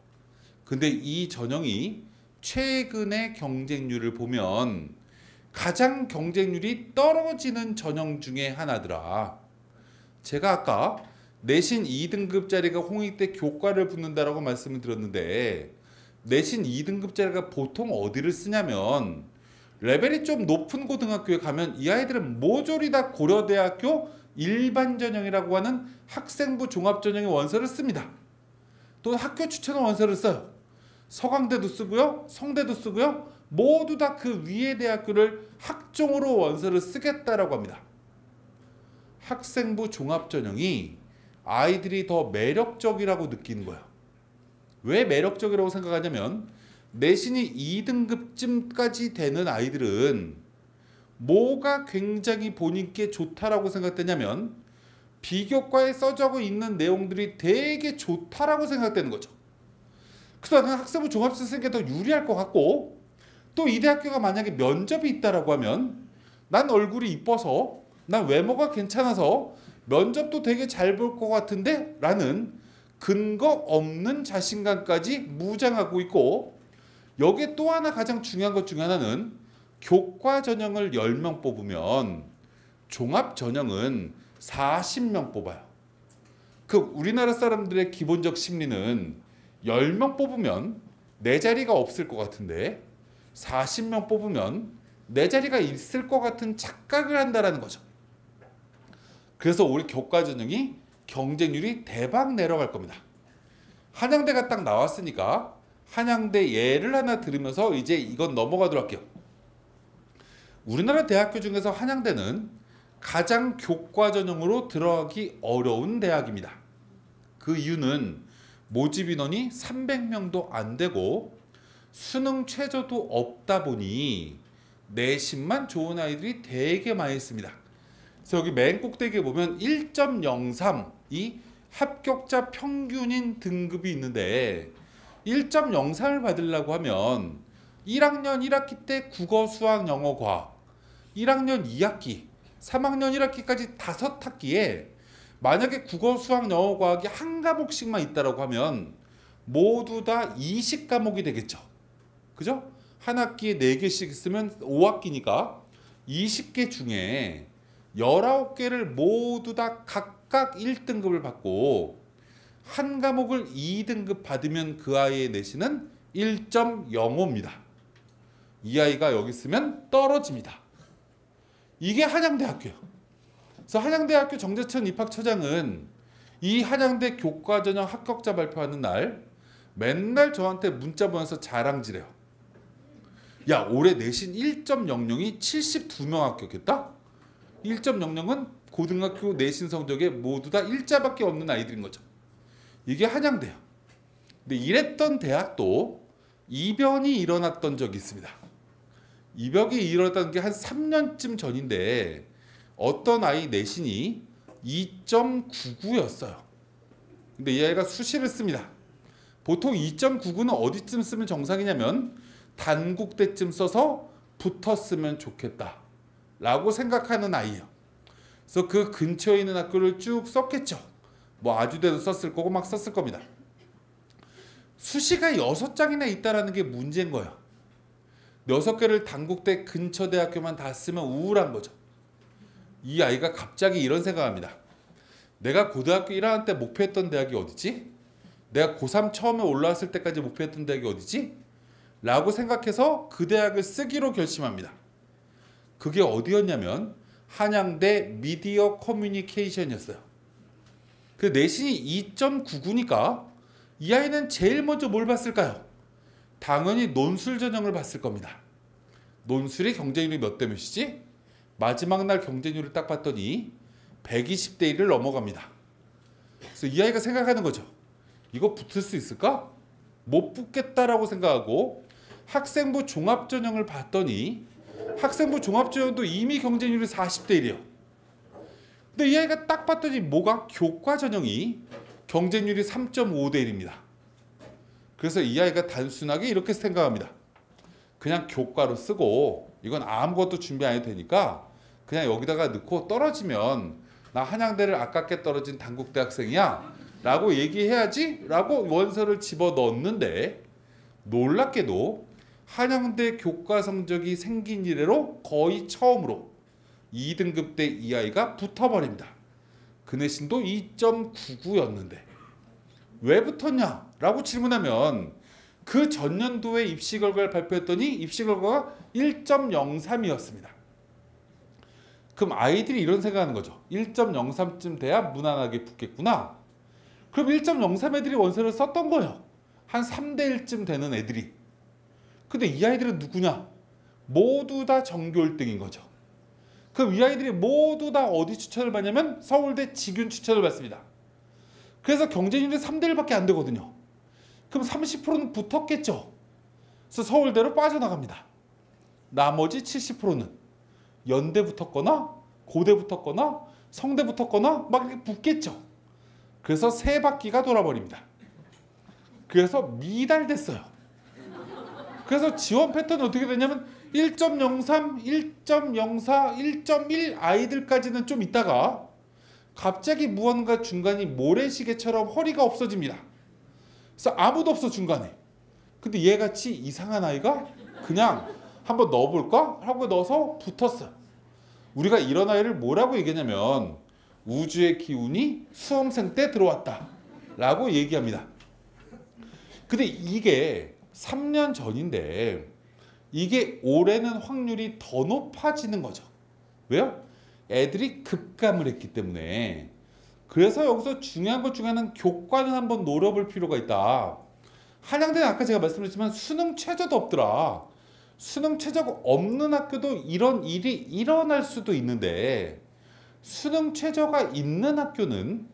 근데 이 전형이 최근의 경쟁률을 보면 가장 경쟁률이 떨어지는 전형 중에 하나더라. 제가 아까 내신 2등급짜리가 홍익대 교과를 붙는다라고 말씀을 드렸는데 내신 2등급짜리가 보통 어디를 쓰냐면 레벨이 좀 높은 고등학교에 가면 이 아이들은 모조리 다 고려대학교 일반 전형이라고 하는 학생부 종합전형의 원서를 씁니다. 또 학교 추천 원서를 써요. 서강대도 쓰고요. 성대도 쓰고요. 모두 다 그 위의 대학교를 학종으로 원서를 쓰겠다라고 합니다. 학생부 종합전형이 아이들이 더 매력적이라고 느끼는 거예요. 왜 매력적이라고 생각하냐면 내신이 2등급쯤까지 되는 아이들은 뭐가 굉장히 본인께 좋다라고 생각되냐면 비교과에 써져 있는 내용들이 되게 좋다라고 생각되는 거죠. 그래서 나는 학생부 종합서 쓰는 게 더 유리할 것 같고 또 이 대학교가 만약에 면접이 있다라고 하면 난 얼굴이 이뻐서 난 외모가 괜찮아서 면접도 되게 잘 볼 것 같은데 라는 근거 없는 자신감까지 무장하고 있고 여기에 또 하나 가장 중요한 것 중에 하나는 교과 전형을 10명 뽑으면 종합 전형은 40명 뽑아요. 그 우리나라 사람들의 기본적 심리는 10명 뽑으면 내 자리가 없을 것 같은데 40명 뽑으면 내 자리가 있을 것 같은 착각을 한다라는 거죠. 그래서 우리 교과 전형이 경쟁률이 대박 내려갈 겁니다. 한양대가 딱 나왔으니까 한양대 예를 하나 들으면서 이제 이건 넘어가도록 할게요. 우리나라 대학교 중에서 한양대는 가장 교과 전형으로 들어가기 어려운 대학입니다. 그 이유는 모집 인원이 300명도 안 되고 수능 최저도 없다 보니 내신만 좋은 아이들이 되게 많이 있습니다. 그래서 여기 맨 꼭대기에 보면 1.03이 합격자 평균인 등급이 있는데 1.03을 받으려고 하면 1학년 1학기 때 국어, 수학, 영어, 과학 1학년 2학기, 3학년 1학기까지 5학기에 만약에 국어, 수학, 영어, 과학이 한 과목씩만 있다라고 하면 모두 다 20과목이 되겠죠. 그죠? 한 학기에 4개씩 있으면 5학기니까 20개 중에 19개를 모두 다 각각 1등급을 받고 한 과목을 2등급 받으면 그 아이의 내신은 1.05입니다. 이 아이가 여기 있으면 떨어집니다. 이게 한양대학교예요. 그래서 한양대학교 정재천 입학처장은 이 한양대 교과전형 합격자 발표하는 날 맨날 저한테 문자 보내서 자랑질해요. 야, 올해 내신 1.00이 72명 합격했다? 1.00은 고등학교 내신 성적에 모두 다 일자밖에 없는 아이들인 거죠. 이게 한양대요. 근데 이랬던 대학도 이변이 일어났던 적이 있습니다. 이변이 일어났던 게 한 3년쯤 전인데 어떤 아이 내신이 2.99였어요. 근데 이 아이가 수시를 씁니다. 보통 2.99는 어디쯤 쓰면 정상이냐면 단국대쯤 써서 붙었으면 좋겠다 라고 생각하는 아이예요. 그래서 그 근처에 있는 학교를 쭉 썼겠죠. 뭐 아주대도 썼을 거고 막 썼을 겁니다. 수시가 6장이나 있다라는 게 문제인 거예요. 6개를 단국대 근처 대학교만 다 쓰면 우울한 거죠. 이 아이가 갑자기 이런 생각합니다. 내가 고등학교 1학년 때 목표했던 대학이 어디지? 내가 고3 처음에 올라왔을 때까지 목표했던 대학이 어디지? 라고 생각해서 그 대학을 쓰기로 결심합니다. 그게 어디였냐면 한양대 미디어 커뮤니케이션이었어요. 그 내신이 2.99니까 이 아이는 제일 먼저 뭘 봤을까요? 당연히 논술 전형을 봤을 겁니다. 논술이 경쟁률이 몇 대 몇이지? 마지막 날 경쟁률을 딱 봤더니 120대 1을 넘어갑니다. 그래서 이 아이가 생각하는 거죠. 이거 붙을 수 있을까? 못 붙겠다라고 생각하고 학생부 종합전형을 봤더니 학생부 종합전형도 이미 경쟁률이 40대 1이에요. 근데 이 아이가 딱 봤더니 뭐가? 교과전형이 경쟁률이 3.5대 1입니다. 그래서 이 아이가 단순하게 이렇게 생각합니다. 그냥 교과로 쓰고 이건 아무것도 준비 안 해도 되니까 그냥 여기다가 넣고 떨어지면 나 한양대를 아깝게 떨어진 단국대 학생이야 라고 얘기해야지 라고 원서를 집어넣었는데 놀랍게도 한양대 교과 성적이 생긴 이래로 거의 처음으로 2등급 때 이 아이가 붙어버립니다. 그 내신도 2.99였는데 왜 붙었냐 라고 질문하면 그 전년도에 입시 결과를 발표했더니 입시 결과가 1.03이었습니다. 그럼 아이들이 이런 생각하는 거죠. 1.03쯤 돼야 무난하게 붙겠구나. 그럼 1.03 애들이 원서를 썼던 거예요. 한 3대 1쯤 되는 애들이. 근데 이 아이들은 누구냐? 모두 다 전교 1등인 거죠. 그럼 이 아이들이 모두 다 어디 추천을 받냐면 서울대 직윤 추천을 받습니다. 그래서 경쟁률이 3대 1밖에 안 되거든요. 그럼 30%는 붙었겠죠. 그래서 서울대로 빠져나갑니다. 나머지 70%는 연대 붙었거나 고대 붙었거나 성대 붙었거나 막 이렇게 붙겠죠. 그래서 세 바퀴가 돌아버립니다. 그래서 미달됐어요. 그래서 지원 패턴이 어떻게 되냐면 1.03, 1.04, 1.1 아이들까지는 좀 있다가 갑자기 무언가 중간이 모래시계처럼 허리가 없어집니다. 그래서 아무도 없어 중간에. 근데 얘같이 이상한 아이가 그냥 한번 넣어볼까? 하고 넣어서 붙었어요. 우리가 이런 아이를 뭐라고 얘기하냐면 우주의 기운이 수험생 때 들어왔다 라고 얘기합니다. 근데 이게 3년 전인데 이게 올해는 확률이 더 높아지는 거죠. 왜요? 애들이 급감을 했기 때문에. 그래서 여기서 중요한 것 중에 하나는 교과는 한번 노려볼 필요가 있다. 한양대는 아까 제가 말씀드렸지만 수능 최저도 없더라. 수능 최저가 없는 학교도 이런 일이 일어날 수도 있는데 수능 최저가 있는 학교는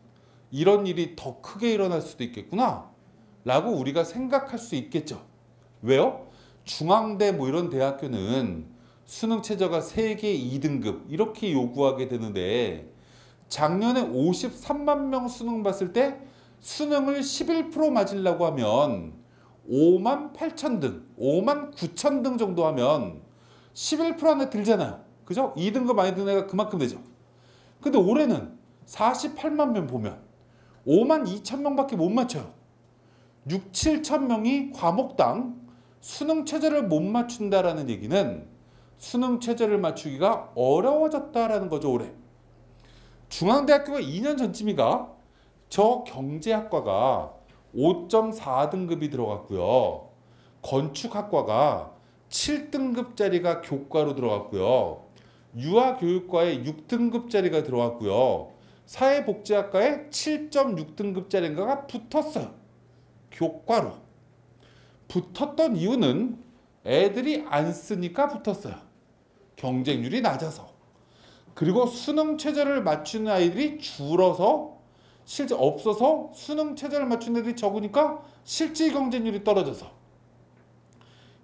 이런 일이 더 크게 일어날 수도 있겠구나 라고 우리가 생각할 수 있겠죠. 왜요? 중앙대 뭐 이런 대학교는 수능 최저가 3개 2등급 이렇게 요구하게 되는데 작년에 53만 명 수능 봤을 때 수능을 11% 맞으려고 하면 5만 8천 등, 5만 9천 등 정도 하면 11% 안에 들잖아요. 그죠? 2등급 많이 드는 애가 그만큼 되죠. 근데 올해는 48만 명 보면 5만 2천 명밖에 못 맞춰요. 6, 7천 명이 과목당 수능 최저를 못 맞춘다라는 얘기는 수능 최저를 맞추기가 어려워졌다라는 거죠, 올해. 중앙대학교가 2년 전쯤이가 저 경제학과가 5.4등급이 들어갔고요. 건축학과가 7등급짜리가 교과로 들어갔고요. 유아교육과에 6등급짜리가 들어갔고요. 사회복지학과에 7.6등급짜리인가가 붙었어요. 교과로. 붙었던 이유는 애들이 안 쓰니까 붙었어요. 경쟁률이 낮아서. 그리고 수능 최저를 맞추는 아이들이 줄어서 실제 없어서 수능 최저를 맞추는 애들이 적으니까 실질 경쟁률이 떨어져서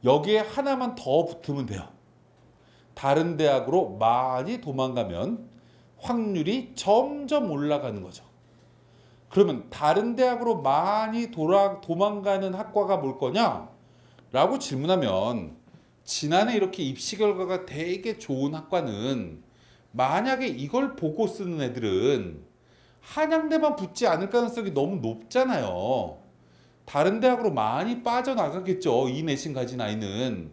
여기에 하나만 더 붙으면 돼요. 다른 대학으로 많이 도망가면 확률이 점점 올라가는 거죠. 그러면 다른 대학으로 많이 도망가는 학과가 뭘 거냐? 라고 질문하면 지난해 이렇게 입시 결과가 되게 좋은 학과는 만약에 이걸 보고 쓰는 애들은 한양대만 붙지 않을 가능성이 너무 높잖아요. 다른 대학으로 많이 빠져나가겠죠. 이 내신 가진 아이는.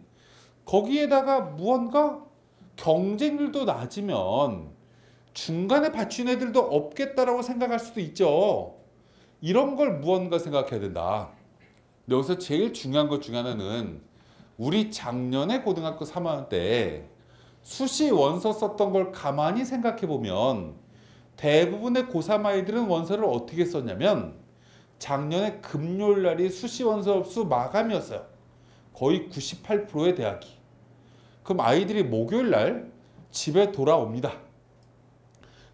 거기에다가 무언가 경쟁률도 낮으면 중간에 받친 애들도 없겠다라고 생각할 수도 있죠. 이런 걸 무언가 생각해야 된다. 여기서 제일 중요한 것 중에 하나는 우리 작년에 고등학교 3학년 때 수시 원서 썼던 걸 가만히 생각해 보면 대부분의 고3 아이들은 원서를 어떻게 썼냐면 작년에 금요일 날이 수시 원서 수 마감이었어요. 거의 98%의 대학이. 그럼 아이들이 목요일 날 집에 돌아옵니다.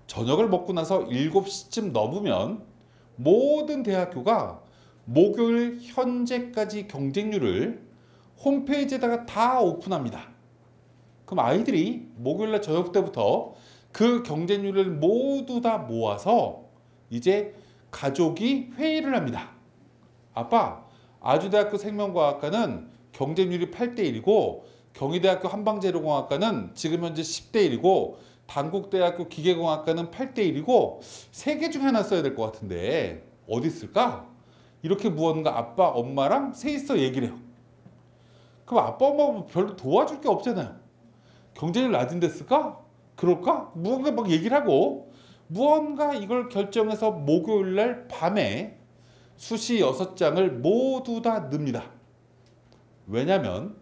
저녁을 먹고 나서 7시쯤 넘으면 모든 대학교가 목요일 현재까지 경쟁률을 홈페이지에다가 다 오픈합니다. 그럼 아이들이 목요일날 저녁 때부터 그 경쟁률을 모두 다 모아서 이제 가족이 회의를 합니다. 아빠, 아주대학교 생명과학과는 경쟁률이 8대1이고 경희대학교 한방재료공학과는 지금 현재 10대1이고 단국대학교 기계공학과는 8대1이고 세 개 중에 하나 써야 될 것 같은데 어디 있을까? 이렇게 무언가 아빠, 엄마랑 셋이서 얘기를 해요. 그럼 아빠, 엄마가 별로 도와줄 게 없잖아요. 경쟁률 낮은 데 쓸까? 그럴까? 무언가 막 얘기를 하고 무언가 이걸 결정해서 목요일 날 밤에 수시 6장을 모두 다 넣습니다. 왜냐면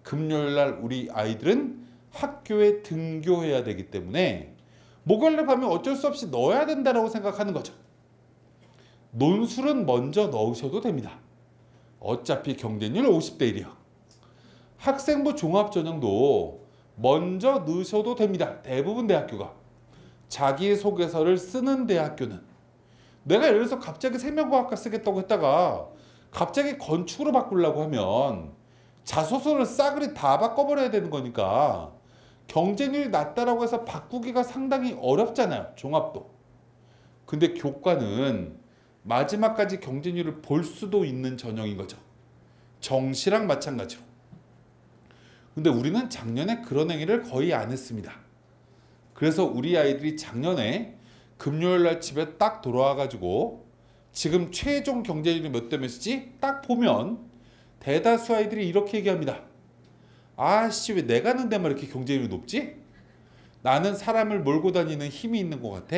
금요일 날 우리 아이들은 학교에 등교해야 되기 때문에 목요일 날 밤에 어쩔 수 없이 넣어야 된다고 생각하는 거죠. 논술은 먼저 넣으셔도 됩니다. 어차피 경쟁률 50대1이요. 학생부 종합전형도 먼저 넣으셔도 됩니다. 대부분 대학교가. 자기소개서를 쓰는 대학교는. 내가 예를 들어서 갑자기 생명과학과 쓰겠다고 했다가 갑자기 건축으로 바꾸려고 하면 자소서를 싸그리 다 바꿔버려야 되는 거니까 경쟁률이 낮다라고 해서 바꾸기가 상당히 어렵잖아요. 종합도. 근데 교과는 마지막까지 경쟁률을 볼 수도 있는 전형인 거죠. 정시랑 마찬가지로. 근데 우리는 작년에 그런 행위를 거의 안 했습니다. 그래서 우리 아이들이 작년에 금요일 날 집에 딱 돌아와가지고 지금 최종 경쟁률이 몇 대 몇이지? 딱 보면 대다수 아이들이 이렇게 얘기합니다. 아씨, 왜 내가 하는 데만 이렇게 경쟁률이 높지? 나는 사람을 몰고 다니는 힘이 있는 것 같아.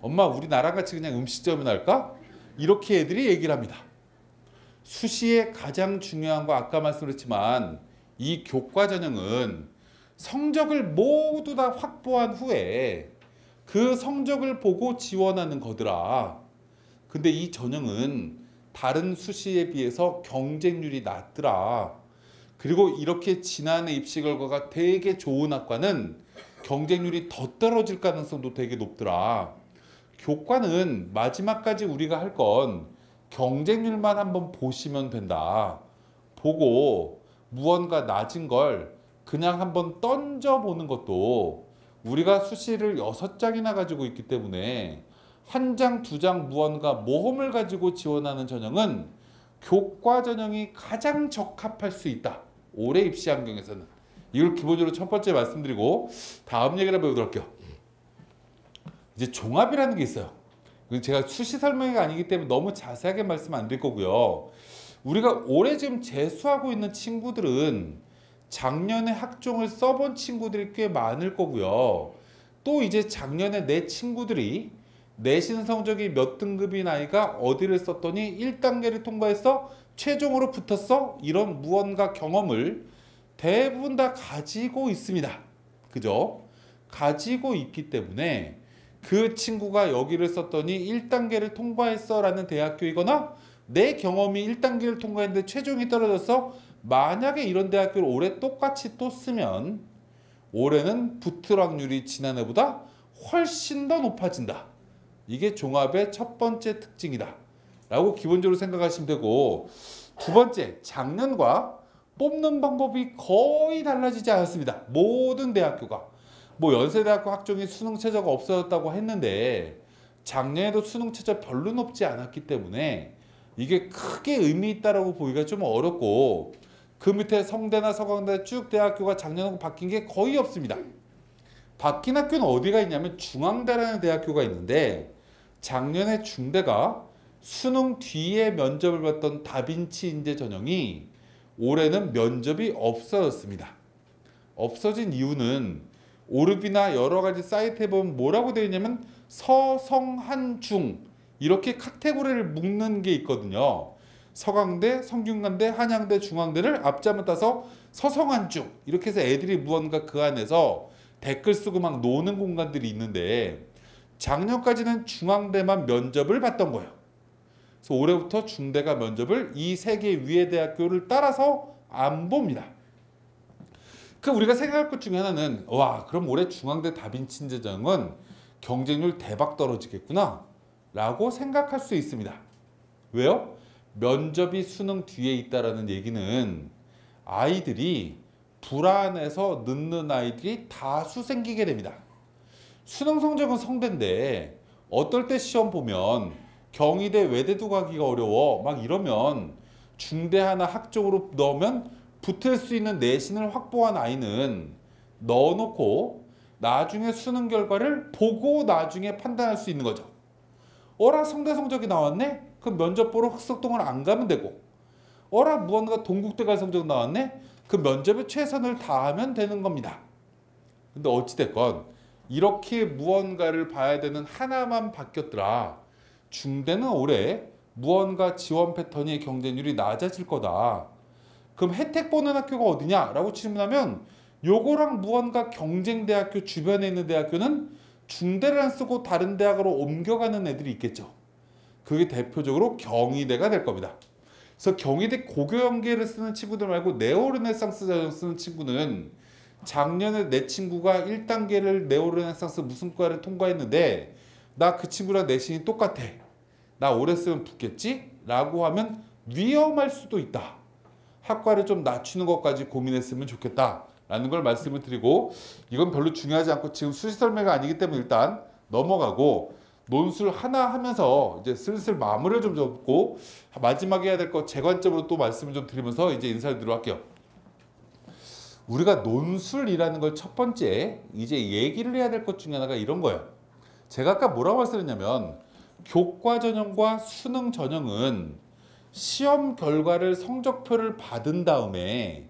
엄마, 우리 나랑 같이 그냥 음식점이나 할까? 이렇게 애들이 얘기를 합니다. 수시에 가장 중요한 거 아까 말씀드렸지만 이 교과 전형은 성적을 모두 다 확보한 후에 그 성적을 보고 지원하는 거더라. 근데 이 전형은 다른 수시에 비해서 경쟁률이 낮더라. 그리고 이렇게 지난해 입시 결과가 되게 좋은 학과는 경쟁률이 더 떨어질 가능성도 되게 높더라. 교과는 마지막까지 우리가 할 건 경쟁률만 한번 보시면 된다. 보고 무언가 낮은 걸 그냥 한번 던져보는 것도 우리가 수시를 6장이나 가지고 있기 때문에 한 장, 두 장 무언가 모험을 가지고 지원하는 전형은 교과 전형이 가장 적합할 수 있다. 올해 입시 환경에서는. 이걸 기본적으로 첫 번째 말씀드리고 다음 얘기를 해보도록 할게요. 이제 종합이라는 게 있어요. 제가 수시 설명이 아니기 때문에 너무 자세하게 말씀 안 드릴 거고요. 우리가 올해 지금 재수하고 있는 친구들은 작년에 학종을 써본 친구들이 꽤 많을 거고요. 또 이제 작년에 내 친구들이 내신 성적이 몇 등급인 아이가 어디를 썼더니 1단계를 통과해서 최종으로 붙었어? 이런 무언가 경험을 대부분 다 가지고 있습니다. 그죠? 가지고 있기 때문에 그 친구가 여기를 썼더니 1단계를 통과했어 라는 대학교이거나 내 경험이 1단계를 통과했는데 최종이 떨어져서 만약에 이런 대학교를 올해 똑같이 또 쓰면 올해는 붙을 확률이 지난해보다 훨씬 더 높아진다. 이게 종합의 첫 번째 특징이다 라고 기본적으로 생각하시면 되고, 두 번째, 작년과 뽑는 방법이 거의 달라지지 않았습니다. 모든 대학교가. 뭐 연세대학교 학종이 수능 최저가 없어졌다고 했는데 작년에도 수능 최저 별로 높지 않았기 때문에 이게 크게 의미 있다라고 보기가 좀 어렵고, 그 밑에 성대나 서강대 쭉 대학교가 작년하고 바뀐 게 거의 없습니다. 바뀐 학교는 어디가 있냐면 중앙대라는 대학교가 있는데, 작년에 중대가 수능 뒤에 면접을 봤던 다빈치 인재 전형이 올해는 면접이 없어졌습니다. 없어진 이유는 오르비나 여러 가지 사이트에 보면 뭐라고 되어 있냐면 서성한중 이렇게 카테고리를 묶는 게 있거든요. 서강대, 성균관대, 한양대, 중앙대를 앞자만 따서 서성한중 이렇게 해서 애들이 무언가 그 안에서 댓글 쓰고 막 노는 공간들이 있는데, 작년까지는 중앙대만 면접을 봤던 거예요. 그래서 올해부터 중대가 면접을 이 세 개 위의 대학교를 따라서 안 봅니다. 그 우리가 생각할 것 중에 하나는, 와, 그럼 올해 중앙대 다빈치 인재 전형은 경쟁률 대박 떨어지겠구나 라고 생각할 수 있습니다. 왜요? 면접이 수능 뒤에 있다라는 얘기는 아이들이 불안해서 늦는 아이들이 다수 생기게 됩니다. 수능 성적은 성대인데 어떨 때 시험 보면 경희대 외대도 가기가 어려워 막 이러면 중대 하나 학종으로 넣으면 붙을 수 있는 내신을 확보한 아이는 넣어놓고 나중에 수능 결과를 보고 나중에 판단할 수 있는 거죠. 어라, 성대 성적이 나왔네? 그럼 면접 보러 흑석동을 안 가면 되고, 어라, 무언가 동국대 갈 성적 나왔네? 그 면접에 최선을 다하면 되는 겁니다. 근데 어찌됐건 이렇게 무언가를 봐야 되는 하나만 바뀌었더라. 중대는 올해 무언가 지원 패턴이 경쟁률이 낮아질 거다. 그럼 혜택 보는 학교가 어디냐? 라고 질문하면 요거랑 무언가 경쟁대학교 주변에 있는 대학교는 중대를 안 쓰고 다른 대학으로 옮겨가는 애들이 있겠죠. 그게 대표적으로 경희대가 될 겁니다. 그래서 경희대 고교연계를 쓰는 친구들 말고 네오르네상스 전형 쓰는 친구는 작년에 내 친구가 1단계를 네오르네상스 무슨 과를 통과했는데 나 그 친구랑 내신이 똑같아. 나 오래 쓰면 붙겠지? 라고 하면 위험할 수도 있다. 학과를 좀 낮추는 것까지 고민했으면 좋겠다 라는 걸 말씀을 드리고, 이건 별로 중요하지 않고 지금 수시 설명이 아니기 때문에 일단 넘어가고 논술 하나 하면서 이제 슬슬 마무리를 좀 잡고 마지막에 해야 될 거 재관점으로 또 말씀을 좀 드리면서 이제 인사를 드리도록 할게요. 우리가 논술이라는 걸 첫 번째 이제 얘기를 해야 될 것 중에 하나가 이런 거예요. 제가 아까 뭐라고 말씀드렸냐면 교과 전형과 수능 전형은 시험 결과를 성적표를 받은 다음에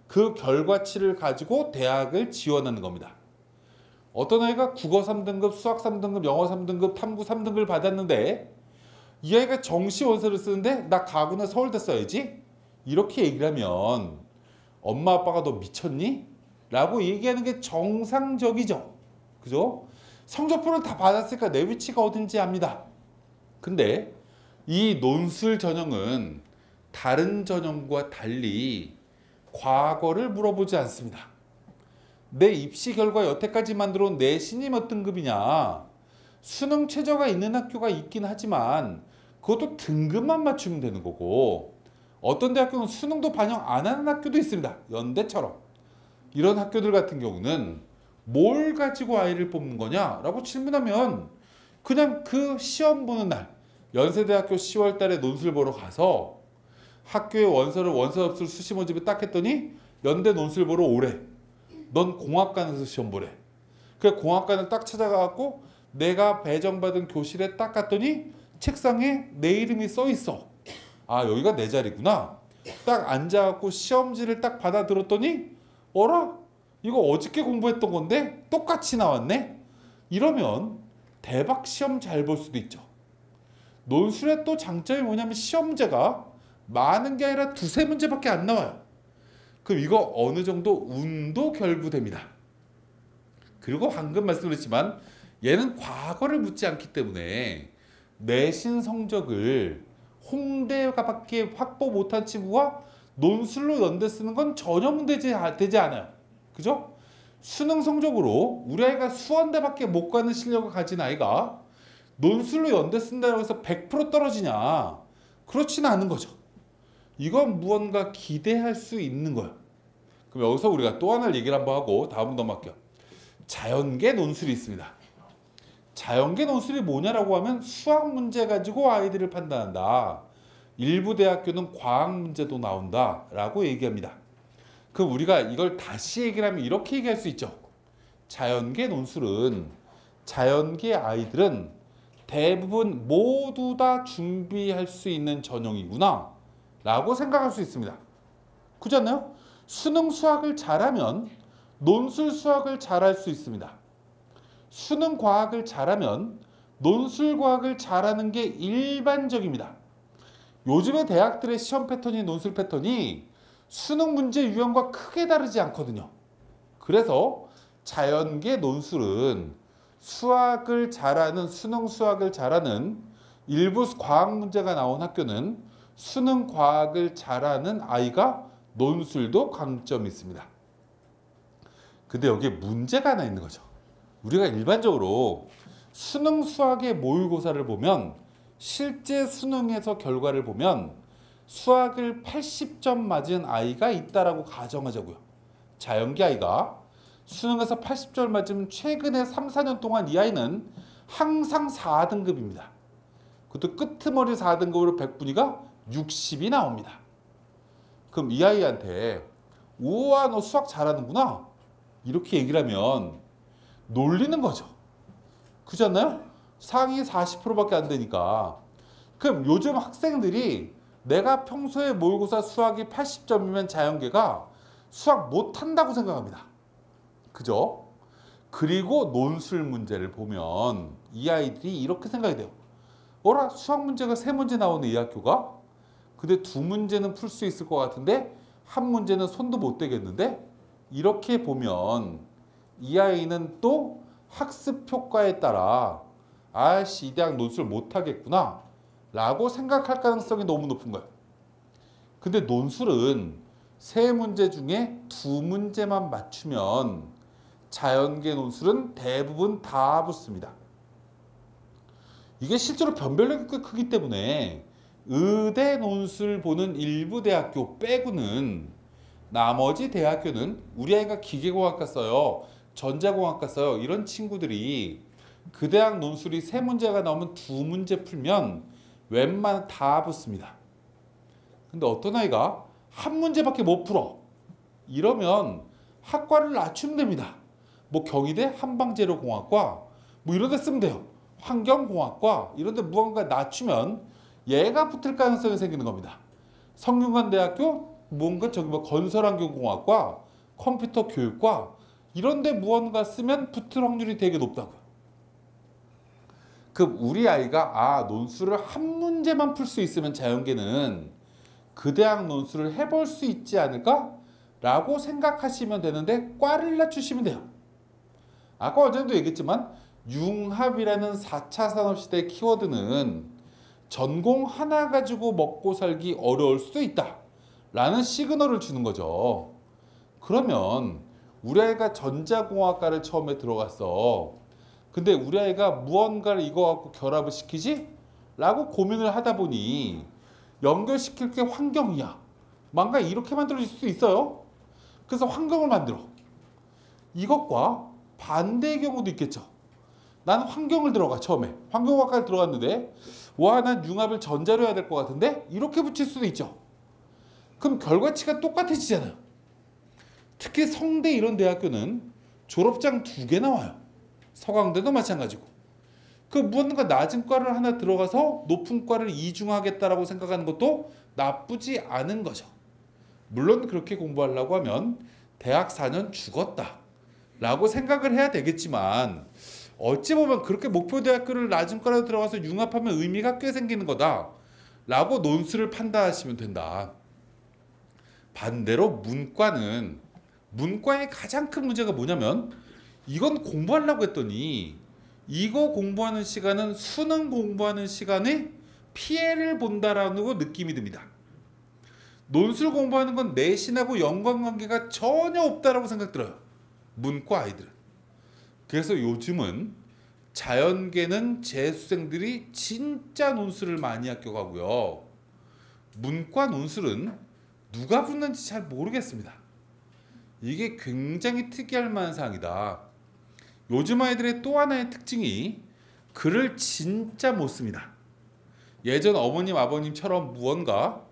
그 결과치를 가지고 대학을 지원하는 겁니다. 어떤 아이가 국어 3등급, 수학 3등급, 영어 3등급, 탐구 3등급을 받았는데 이 아이가 정시 원서를 쓰는데 나 가구는 서울대 써야지? 이렇게 얘기를 하면 엄마 아빠가 너 미쳤니? 라고 얘기하는 게 정상적이죠. 그죠? 성적표를 다 받았으니까 내 위치가 어딘지 압니다. 근데 이 논술 전형은 다른 전형과 달리 과거를 물어보지 않습니다. 내 입시 결과 여태까지 만들어 온 내신이 몇 등급이냐, 수능 최저가 있는 학교가 있긴 하지만 그것도 등급만 맞추면 되는 거고, 어떤 대학교는 수능도 반영 안 하는 학교도 있습니다. 연대처럼. 이런 학교들 같은 경우는 뭘 가지고 아이를 뽑는 거냐 라고 질문하면 그냥 그 시험 보는 날, 연세대학교 10월 달에 논술 보러 가서 학교에 원서 접수를 수시 모집에 딱 했더니 연대 논술 보러 오래. 넌 공학관에서 시험 보래. 그 공학관을 딱 찾아가고 내가 배정받은 교실에 딱 갔더니 책상에 내 이름이 써 있어. 아, 여기가 내 자리구나. 딱 앉아갖고 시험지를 딱 받아 들었더니 어라? 이거 어저께 공부했던 건데 똑같이 나왔네? 이러면 대박 시험 잘 볼 수도 있죠. 논술의 또 장점이 뭐냐면 시험제가 많은 게 아니라 두세 문제밖에 안 나와요. 그럼 이거 어느 정도 운도 결부됩니다. 그리고 방금 말씀드렸지만 얘는 과거를 묻지 않기 때문에 내신 성적을 홍대가밖에 확보 못한 친구가 논술로 연대 쓰는 건 전혀 문제되지 않아요. 그죠? 수능 성적으로 우리 아이가 수원대밖에 못 가는 실력을 가진 아이가 논술로 연대 쓴다고 해서 100% 떨어지냐? 그렇지는 않은 거죠. 이건 무언가 기대할 수 있는 거예요. 그럼 여기서 우리가 또 하나 얘기를 한번 하고 다음 넘어갈게요. 자연계 논술이 있습니다. 자연계 논술이 뭐냐라고 하면 수학 문제 가지고 아이들을 판단한다. 일부 대학교는 과학 문제도 나온다 라고 얘기합니다. 그럼 우리가 이걸 다시 얘기를 하면 이렇게 얘기할 수 있죠. 자연계 논술은 자연계 아이들은 대부분 모두 다 준비할 수 있는 전형이구나 라고 생각할 수 있습니다. 그렇지 않나요? 수능 수학을 잘하면 논술 수학을 잘할 수 있습니다. 수능 과학을 잘하면 논술 과학을 잘하는 게 일반적입니다. 요즘의 대학들의 시험 패턴이 논술 패턴이 수능 문제 유형과 크게 다르지 않거든요. 그래서 자연계 논술은 수학을 잘하는, 수능 수학을 잘하는, 일부 과학 문제가 나온 학교는 수능 과학을 잘하는 아이가 논술도 강점이 있습니다. 근데 여기에 문제가 하나 있는 거죠. 우리가 일반적으로 수능 수학의 모의고사를 보면, 실제 수능에서 결과를 보면 수학을 80점 맞은 아이가 있다라고 가정하자고요. 자연계 아이가 수능에서 80점을 맞으면 최근에 3, 4년 동안 이 아이는 항상 4등급입니다. 그것도 끄트머리 4등급으로 100분위가 60이 나옵니다. 그럼 이 아이한테 우와 너 수학 잘하는구나 이렇게 얘기를 하면 놀리는 거죠. 그렇지 않나요? 상위 40%밖에 안 되니까. 그럼 요즘 학생들이 내가 평소에 모의고사 수학이 80점이면 자연계가 수학 못한다고 생각합니다. 그죠? 그리고 논술 문제를 보면 이 아이들이 이렇게 생각이 돼요. 어라? 수학 문제가 3문제 나오는 이 학교가? 근데 2문제는 풀 수 있을 것 같은데 1문제는 손도 못 대겠는데? 이렇게 보면 이 아이는 또 학습 효과에 따라 아씨 이 대학 논술 못하겠구나 라고 생각할 가능성이 너무 높은 거예요. 근데 논술은 3문제 중에 2문제만 맞추면 자연계 논술은 대부분 다 붙습니다. 이게 실제로 변별력이 꽤 크기 때문에 의대 논술 보는 일부 대학교 빼고는 나머지 대학교는 우리 아이가 기계공학과 써요, 전자공학과 써요 이런 친구들이 그 대학 논술이 3문제가 나오면 2문제 풀면 웬만하면 다 붙습니다. 근데 어떤 아이가 1문제밖에 못 풀어 이러면 학과를 낮추면 됩니다. 뭐 경희대 한방재료공학과 뭐 이런 데 쓰면 돼요. 환경공학과 이런 데 무언가 낮추면 얘가 붙을 가능성이 생기는 겁니다. 성균관대학교 뭔가 저기 뭐 건설환경공학과 컴퓨터 교육과 이런 데 무언가 쓰면 붙을 확률이 되게 높다고요. 그럼 우리 아이가 논술을 1문제만 풀 수 있으면 자연계는 그 대학 논술을 해볼 수 있지 않을까? 라고 생각하시면 되는데 과를 낮추시면 돼요. 아까 어제도 얘기했지만 융합이라는 4차 산업시대의 키워드는 전공 하나 가지고 먹고 살기 어려울 수도 있다 라는 시그널을 주는 거죠. 그러면 우리 아이가 전자공학과를 처음에 들어갔어. 근데 우리 아이가 무언가를 이거 갖고 결합을 시키지? 라고 고민을 하다 보니 연결시킬 게 환경이야. 뭔가 이렇게 만들어질 수도 있어요. 그래서 환경을 만들어. 이것과 반대의 경우도 있겠죠. 난 환경을 들어가 처음에. 환경학과를 들어갔는데 와, 난 융합을 전자로 해야 될 것 같은데 이렇게 붙일 수도 있죠. 그럼 결과치가 똑같아지잖아요. 특히 성대 이런 대학교는 졸업장 2개 나와요. 서강대도 마찬가지고. 그 무언가 낮은 과를 하나 들어가서 높은 과를 이중하겠다라고 생각하는 것도 나쁘지 않은 거죠. 물론 그렇게 공부하려고 하면 대학 4년 죽었다 라고 생각을 해야 되겠지만 어찌 보면 그렇게 목표 대학교를 낮은 과로 들어가서 융합하면 의미가 꽤 생기는 거다 라고 논술을 판단하시면 된다. 반대로 문과의 가장 큰 문제가 뭐냐면 이건 공부하려고 했더니 이거 공부하는 시간은 수능 공부하는 시간에 피해를 본다라는 느낌이 듭니다. 논술 공부하는 건 내신하고 연관관계가 전혀 없다라고 생각 들어요. 문과 아이들은. 그래서 요즘은 자연계는 재수생들이 진짜 논술을 많이 합격하고요. 문과 논술은 누가 붙는지 잘 모르겠습니다. 이게 굉장히 특이할 만한 사항이다. 요즘 아이들의 또 하나의 특징이 글을 진짜 못 씁니다. 예전 어머님 아버님처럼 무언가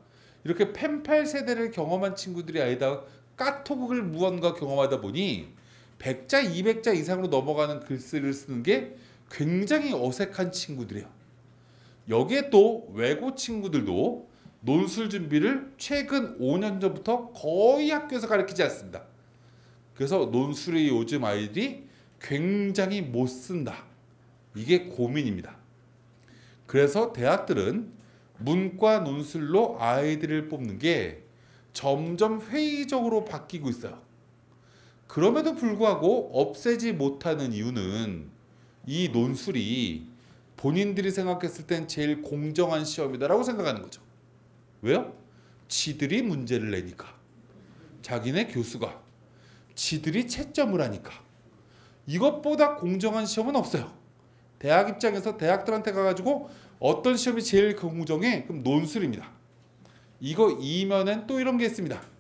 이렇게 펜팔 세대를 경험한 친구들이 아니다 까토극을 무언가 경험하다 보니 100자 200자 이상으로 넘어가는 글쓰기를 쓰는 게 굉장히 어색한 친구들이에요. 여기에 또 외고 친구들도 논술 준비를 최근 5년 전부터 거의 학교에서 가르치지 않습니다. 그래서 논술이 요즘 아이들이 굉장히 못 쓴다. 이게 고민입니다. 그래서 대학들은 문과 논술로 아이들을 뽑는 게 점점 회의적으로 바뀌고 있어요. 그럼에도 불구하고 없애지 못하는 이유는 이 논술이 본인들이 생각했을 땐 제일 공정한 시험이다라고 생각하는 거죠. 왜요? 지들이 문제를 내니까. 자기네 교수가. 지들이 채점을 하니까. 이것보다 공정한 시험은 없어요. 대학 입장에서 대학들한테 가가지고 어떤 시험이 제일 공정해? 그럼 논술입니다. 이거 이면엔 또 이런 게 있습니다.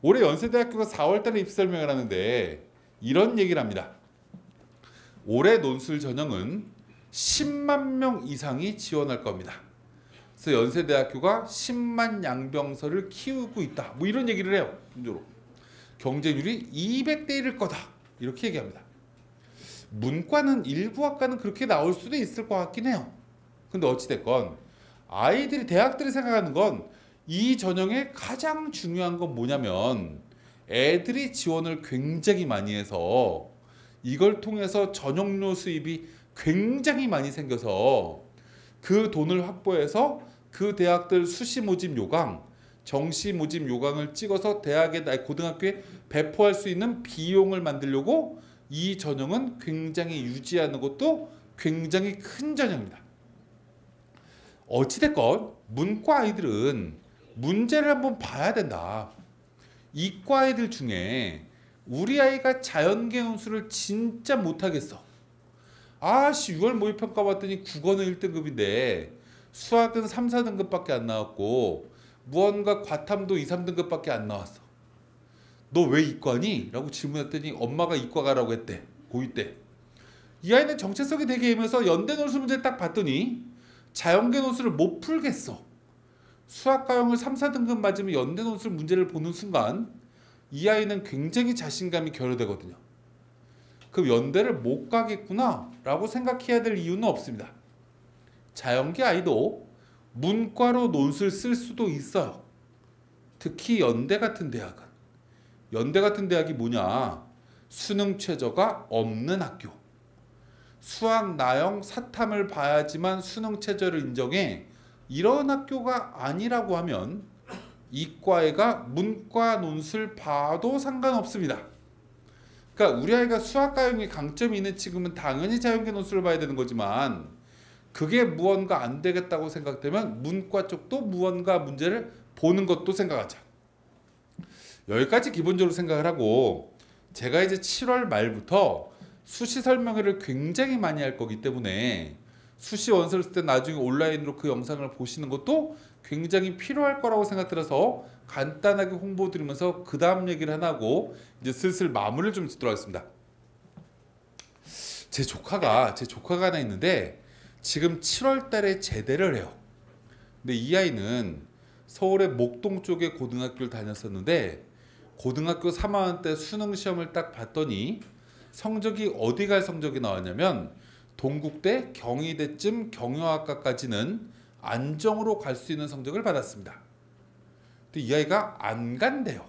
올해 연세대학교가 4월달에 입시 설명을 하는데 이런 얘기를 합니다. 올해 논술 전형은 10만 명 이상이 지원할 겁니다. 그래서 연세대학교가 10만 양병설을 키우고 있다. 뭐 이런 얘기를 해요. 분조로. 경쟁률이 200대 1일 거다. 이렇게 얘기합니다. 문과는 일부 학과는 그렇게 나올 수도 있을 것 같긴 해요. 근데 어찌됐건 아이들이 대학들이 생각하는 건 이 전형의 가장 중요한 건 뭐냐면 애들이 지원을 굉장히 많이 해서 이걸 통해서 전용료 수입이 굉장히 많이 생겨서 그 돈을 확보해서 그 대학들 수시 모집 요강, 정시 모집 요강을 찍어서 고등학교에 배포할 수 있는 비용을 만들려고 이 전형은 굉장히 유지하는 것도 굉장히 큰 전형입니다. 어찌됐건 문과 아이들은 문제를 한번 봐야 된다. 이과 아이들 중에 우리 아이가 자연계 논술을 진짜 못하겠어. 6월 모의평가 봤더니 국어는 1등급인데 수학은 3, 4등급밖에 안 나왔고 무언가 과탐도 2, 3등급밖에 안 나왔어. 너 왜 이과니? 라고 질문했더니 엄마가 이과 가라고 했대. 고2 때. 이 아이는 정체성이 되게 애매해서 연대 논술 문제 딱 봤더니 자연계 논술을 못 풀겠어. 수학과형을 3, 4등급 맞으면 연대 논술 문제를 보는 순간 이 아이는 굉장히 자신감이 결여되거든요. 그럼 연대를 못 가겠구나 라고 생각해야 될 이유는 없습니다. 자연계 아이도 문과로 논술 쓸 수도 있어요. 특히 연대 같은 대학은. 연대 같은 대학이 뭐냐? 수능 최저가 없는 학교. 수학, 나영, 사탐을 봐야지만 수능 최저를 인정해. 이런 학교가 아니라고 하면 이과애가 문과 논술 봐도 상관없습니다. 그러니까 우리 아이가 수학과형의 강점이 있는 친구면 당연히 자연계 논술을 봐야 되는 거지만 그게 무언가 안 되겠다고 생각되면 문과 쪽도 무언가 문제를 보는 것도 생각하자. 여기까지 기본적으로 생각을 하고 제가 이제 7월 말부터 수시 설명회를 굉장히 많이 할 거기 때문에 수시 원서를 쓸 때 나중에 온라인으로 그 영상을 보시는 것도 굉장히 필요할 거라고 생각들어서 간단하게 홍보드리면서 그 다음 얘기를 하나 하고 이제 슬슬 마무리를 좀 짓도록 하겠습니다. 제 조카가 하나 있는데 지금 7월 달에 제대를 해요. 근데 이 아이는 서울의 목동 쪽에 고등학교를 다녔었는데 고등학교 3학년 때 수능 시험을 딱 봤더니 성적이 어디 갈 성적이 나왔냐면 동국대, 경희대쯤 경영학과까지는 안정으로 갈 수 있는 성적을 받았습니다. 근데 이 아이가 안 간대요.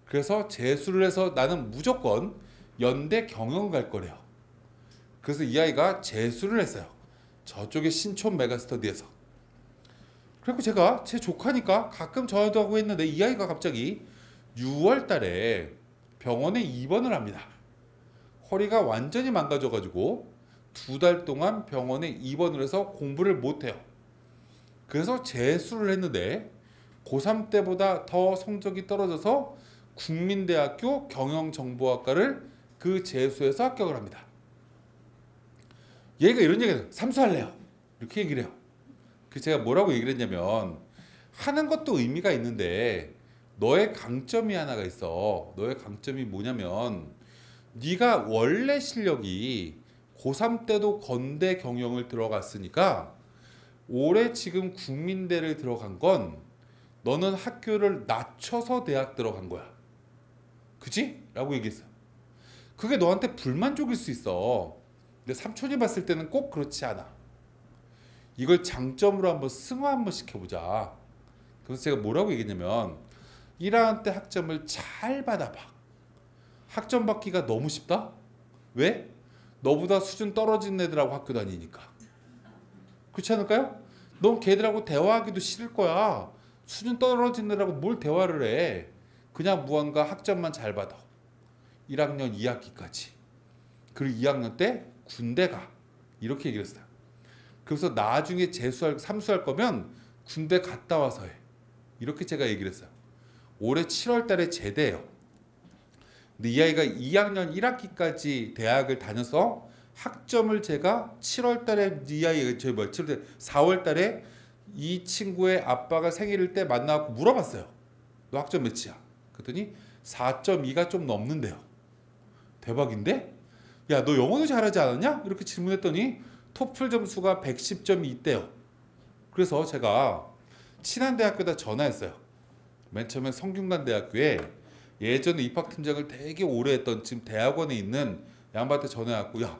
그래서 재수를 해서 나는 무조건 연대 경영 갈 거래요. 그래서 이 아이가 재수를 했어요. 저쪽에 신촌 메가스터디에서. 그리고 제가 제 조카니까 가끔 전화도 하고 했는데 이 아이가 갑자기 6월 달에 병원에 입원을 합니다. 허리가 완전히 망가져가지고 2달 동안 병원에 입원을 해서 공부를 못해요. 그래서 재수를 했는데 고3 때보다 더 성적이 떨어져서 국민대학교 경영정보학과를 그 재수해서 합격을 합니다. 얘가 이런 얘기를 해요. 삼수할래요. 이렇게 얘기를 해요. 그래서 제가 뭐라고 얘기를 했냐면 하는 것도 의미가 있는데 너의 강점이 하나가 있어. 너의 강점이 뭐냐면 네가 원래 실력이 고3 때도 건대 경영을 들어갔으니까 올해 지금 국민대를 들어간 건 너는 학교를 낮춰서 대학 들어간 거야. 그치? 라고 얘기했어요. 그게 너한테 불만족일 수 있어. 근데 삼촌이 봤을 때는 꼭 그렇지 않아. 이걸 장점으로 한번 승화 한번 시켜보자. 그래서 제가 뭐라고 얘기했냐면 1학년 때 학점을 잘 받아봐. 학점 받기가 너무 쉽다? 왜? 너보다 수준 떨어진 애들하고 학교 다니니까. 그렇지 않을까요? 넌 걔들하고 대화하기도 싫을 거야. 수준 떨어진 애들하고 뭘 대화를 해. 그냥 무언가 학점만 잘 받아. 1학년 2학기까지. 그리고 2학년 때 군대 가. 이렇게 얘기를 했어요. 그래서 나중에 재수할, 삼수할 거면 군대 갔다 와서 해. 이렇게 제가 얘기를 했어요. 올해 7월 달에 제대해요. 근데 이 아이가 2학년 1학기까지 대학을 다녀서 학점을 제가 7월 달에 이 아이가 4월 달에 이 친구의 아빠가 생일일 때 만나고 물어봤어요. 너 학점 몇이야? 그랬더니 4.2가 좀 넘는데요. 대박인데? 야, 너 영어도 잘하지 않았냐? 이렇게 질문했더니 토플 점수가 110점이 있대요. 그래서 제가 친한 대학교에다 전화했어요. 맨 처음에 성균관대학교에 예전에 입학팀장을 되게 오래 했던 지금 대학원에 있는 양반한테 전화해갖고 야,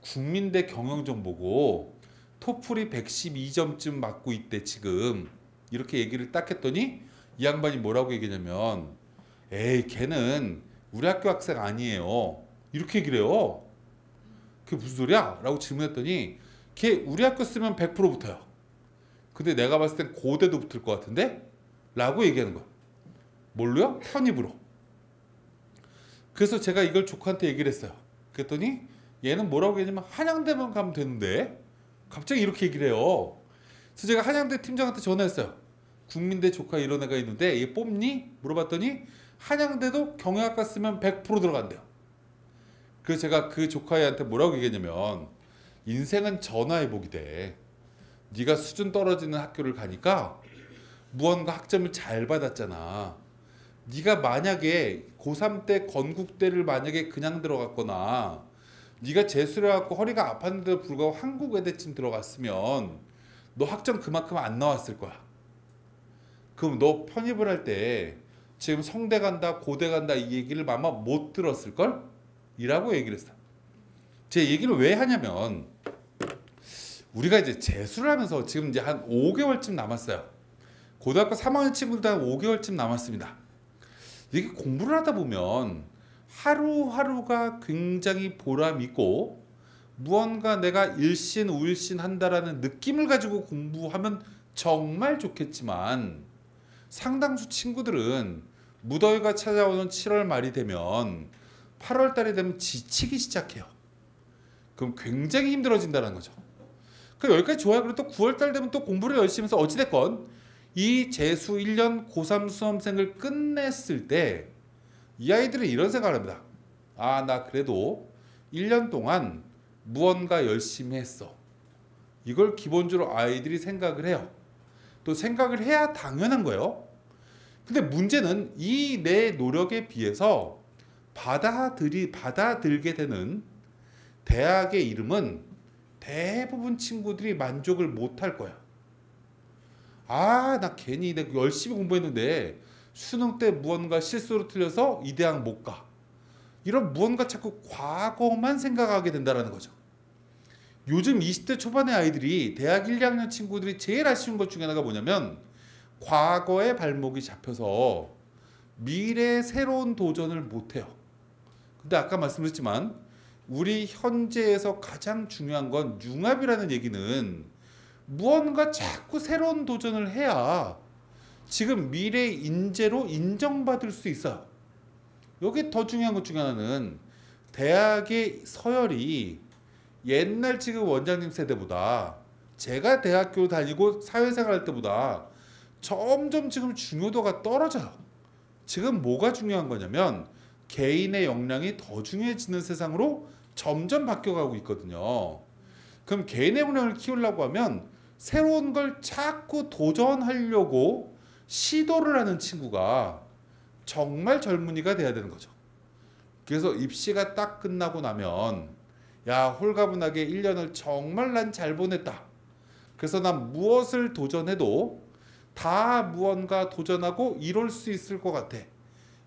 국민대 경영정 보고 토플이 112점쯤 맞고 있대 지금. 이렇게 얘기를 딱 했더니 이 양반이 뭐라고 얘기냐면 에이 걔는 우리 학교 학생 아니에요. 이렇게 얘기를 해요. 그게 무슨 소리야? 라고 질문했더니 걔 우리 학교 쓰면 100% 붙어요. 근데 내가 봤을 땐 고대도 붙을 것 같은데? 라고 얘기하는 거야. 뭘로요? 편입으로. 그래서 제가 이걸 조카한테 얘기를 했어요. 그랬더니 얘는 뭐라고 얘기하냐면 한양대만 가면 되는데 갑자기 이렇게 얘기를 해요. 그래서 제가 한양대 팀장한테 전화했어요. 국민대 조카 이런 애가 있는데 얘 뽑니? 물어봤더니 한양대도 경영학과 쓰면 100% 들어간대요. 그래서 제가 그 조카애한테 뭐라고 얘기했냐면 인생은 전화해보기대. 네가 수준 떨어지는 학교를 가니까 무언가 학점을 잘 받았잖아. 네가 만약에 고3 때 건국대를 만약에 그냥 들어갔거나 네가 재수를 해갖고 허리가 아팠는데도 불구하고 한국외대쯤 들어갔으면 너 학점 그만큼 안 나왔을 거야. 그럼 너 편입을 할 때 지금 성대 간다 고대 간다 이 얘기를 아마 못 들었을걸? 이라고 얘기를 했어요. 제 얘기를 왜 하냐면 우리가 이제 재수를 하면서 지금 이제 한 5개월쯤 남았어요. 고등학교 3학년 친구들 한 5개월쯤 남았습니다. 이게 공부를 하다 보면 하루하루가 굉장히 보람 있고 무언가 내가 일신 우일신 한다라는 느낌을 가지고 공부하면 정말 좋겠지만 상당수 친구들은 무더위가 찾아오는 7월 말이 되면 8월 달이 되면 지치기 시작해요. 그럼 굉장히 힘들어진다는 거죠. 그 여기까지 좋아요. 그리고 또 9월 달 되면 또 공부를 열심히 해서 어찌됐건 이 재수 1년 고3 수험생을 끝냈을 때 이 아이들은 이런 생각을 합니다. 아, 나 그래도 1년 동안 무언가 열심히 했어. 이걸 기본적으로 아이들이 생각을 해요. 또 생각을 해야 당연한 거예요. 근데 문제는 이 내 노력에 비해서 받아들게 되는 대학의 이름은 대부분 친구들이 만족을 못할 거야. 아, 나 괜히 내가 열심히 공부했는데 수능 때 무언가 실수로 틀려서 이 대학 못 가. 이런 무언가 자꾸 과거만 생각하게 된다는 거죠. 요즘 20대 초반의 아이들이 대학 1, 2학년 친구들이 제일 아쉬운 것 중에 하나가 뭐냐면 과거의 발목이 잡혀서 미래의 새로운 도전을 못해요. 근데 아까 말씀드렸지만 우리 현재에서 가장 중요한 건 융합이라는 얘기는 무언가 자꾸 새로운 도전을 해야 지금 미래의 인재로 인정받을 수 있어요. 여기 더 중요한 것 중에 하나는 대학의 서열이 옛날 지금 원장님 세대보다 제가 대학교 다니고 사회생활 할 때보다 점점 지금 중요도가 떨어져요. 지금 뭐가 중요한 거냐면 개인의 역량이 더 중요해지는 세상으로 점점 바뀌어가고 있거든요. 그럼 개인의 역량을 키우려고 하면 새로운 걸 자꾸 도전하려고 시도를 하는 친구가 정말 젊은이가 돼야 되는 거죠. 그래서 입시가 딱 끝나고 나면 야, 홀가분하게 1년을 정말 난 잘 보냈다. 그래서 난 무엇을 도전해도 다 무언가 도전하고 이룰 수 있을 것 같아.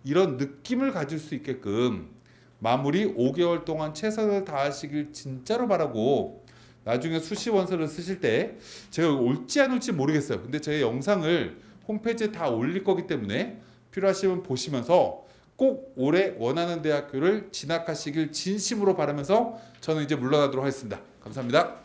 이런 느낌을 가질 수 있게끔 마무리 5개월 동안 최선을 다하시길 진짜로 바라고 나중에 수시 원서를 쓰실 때 제가 올지 안 올지 모르겠어요. 근데 제 영상을 홈페이지에 다 올릴 거기 때문에 필요하시면 보시면서 꼭 올해 원하는 대학교를 진학하시길 진심으로 바라면서 저는 이제 물러나도록 하겠습니다. 감사합니다.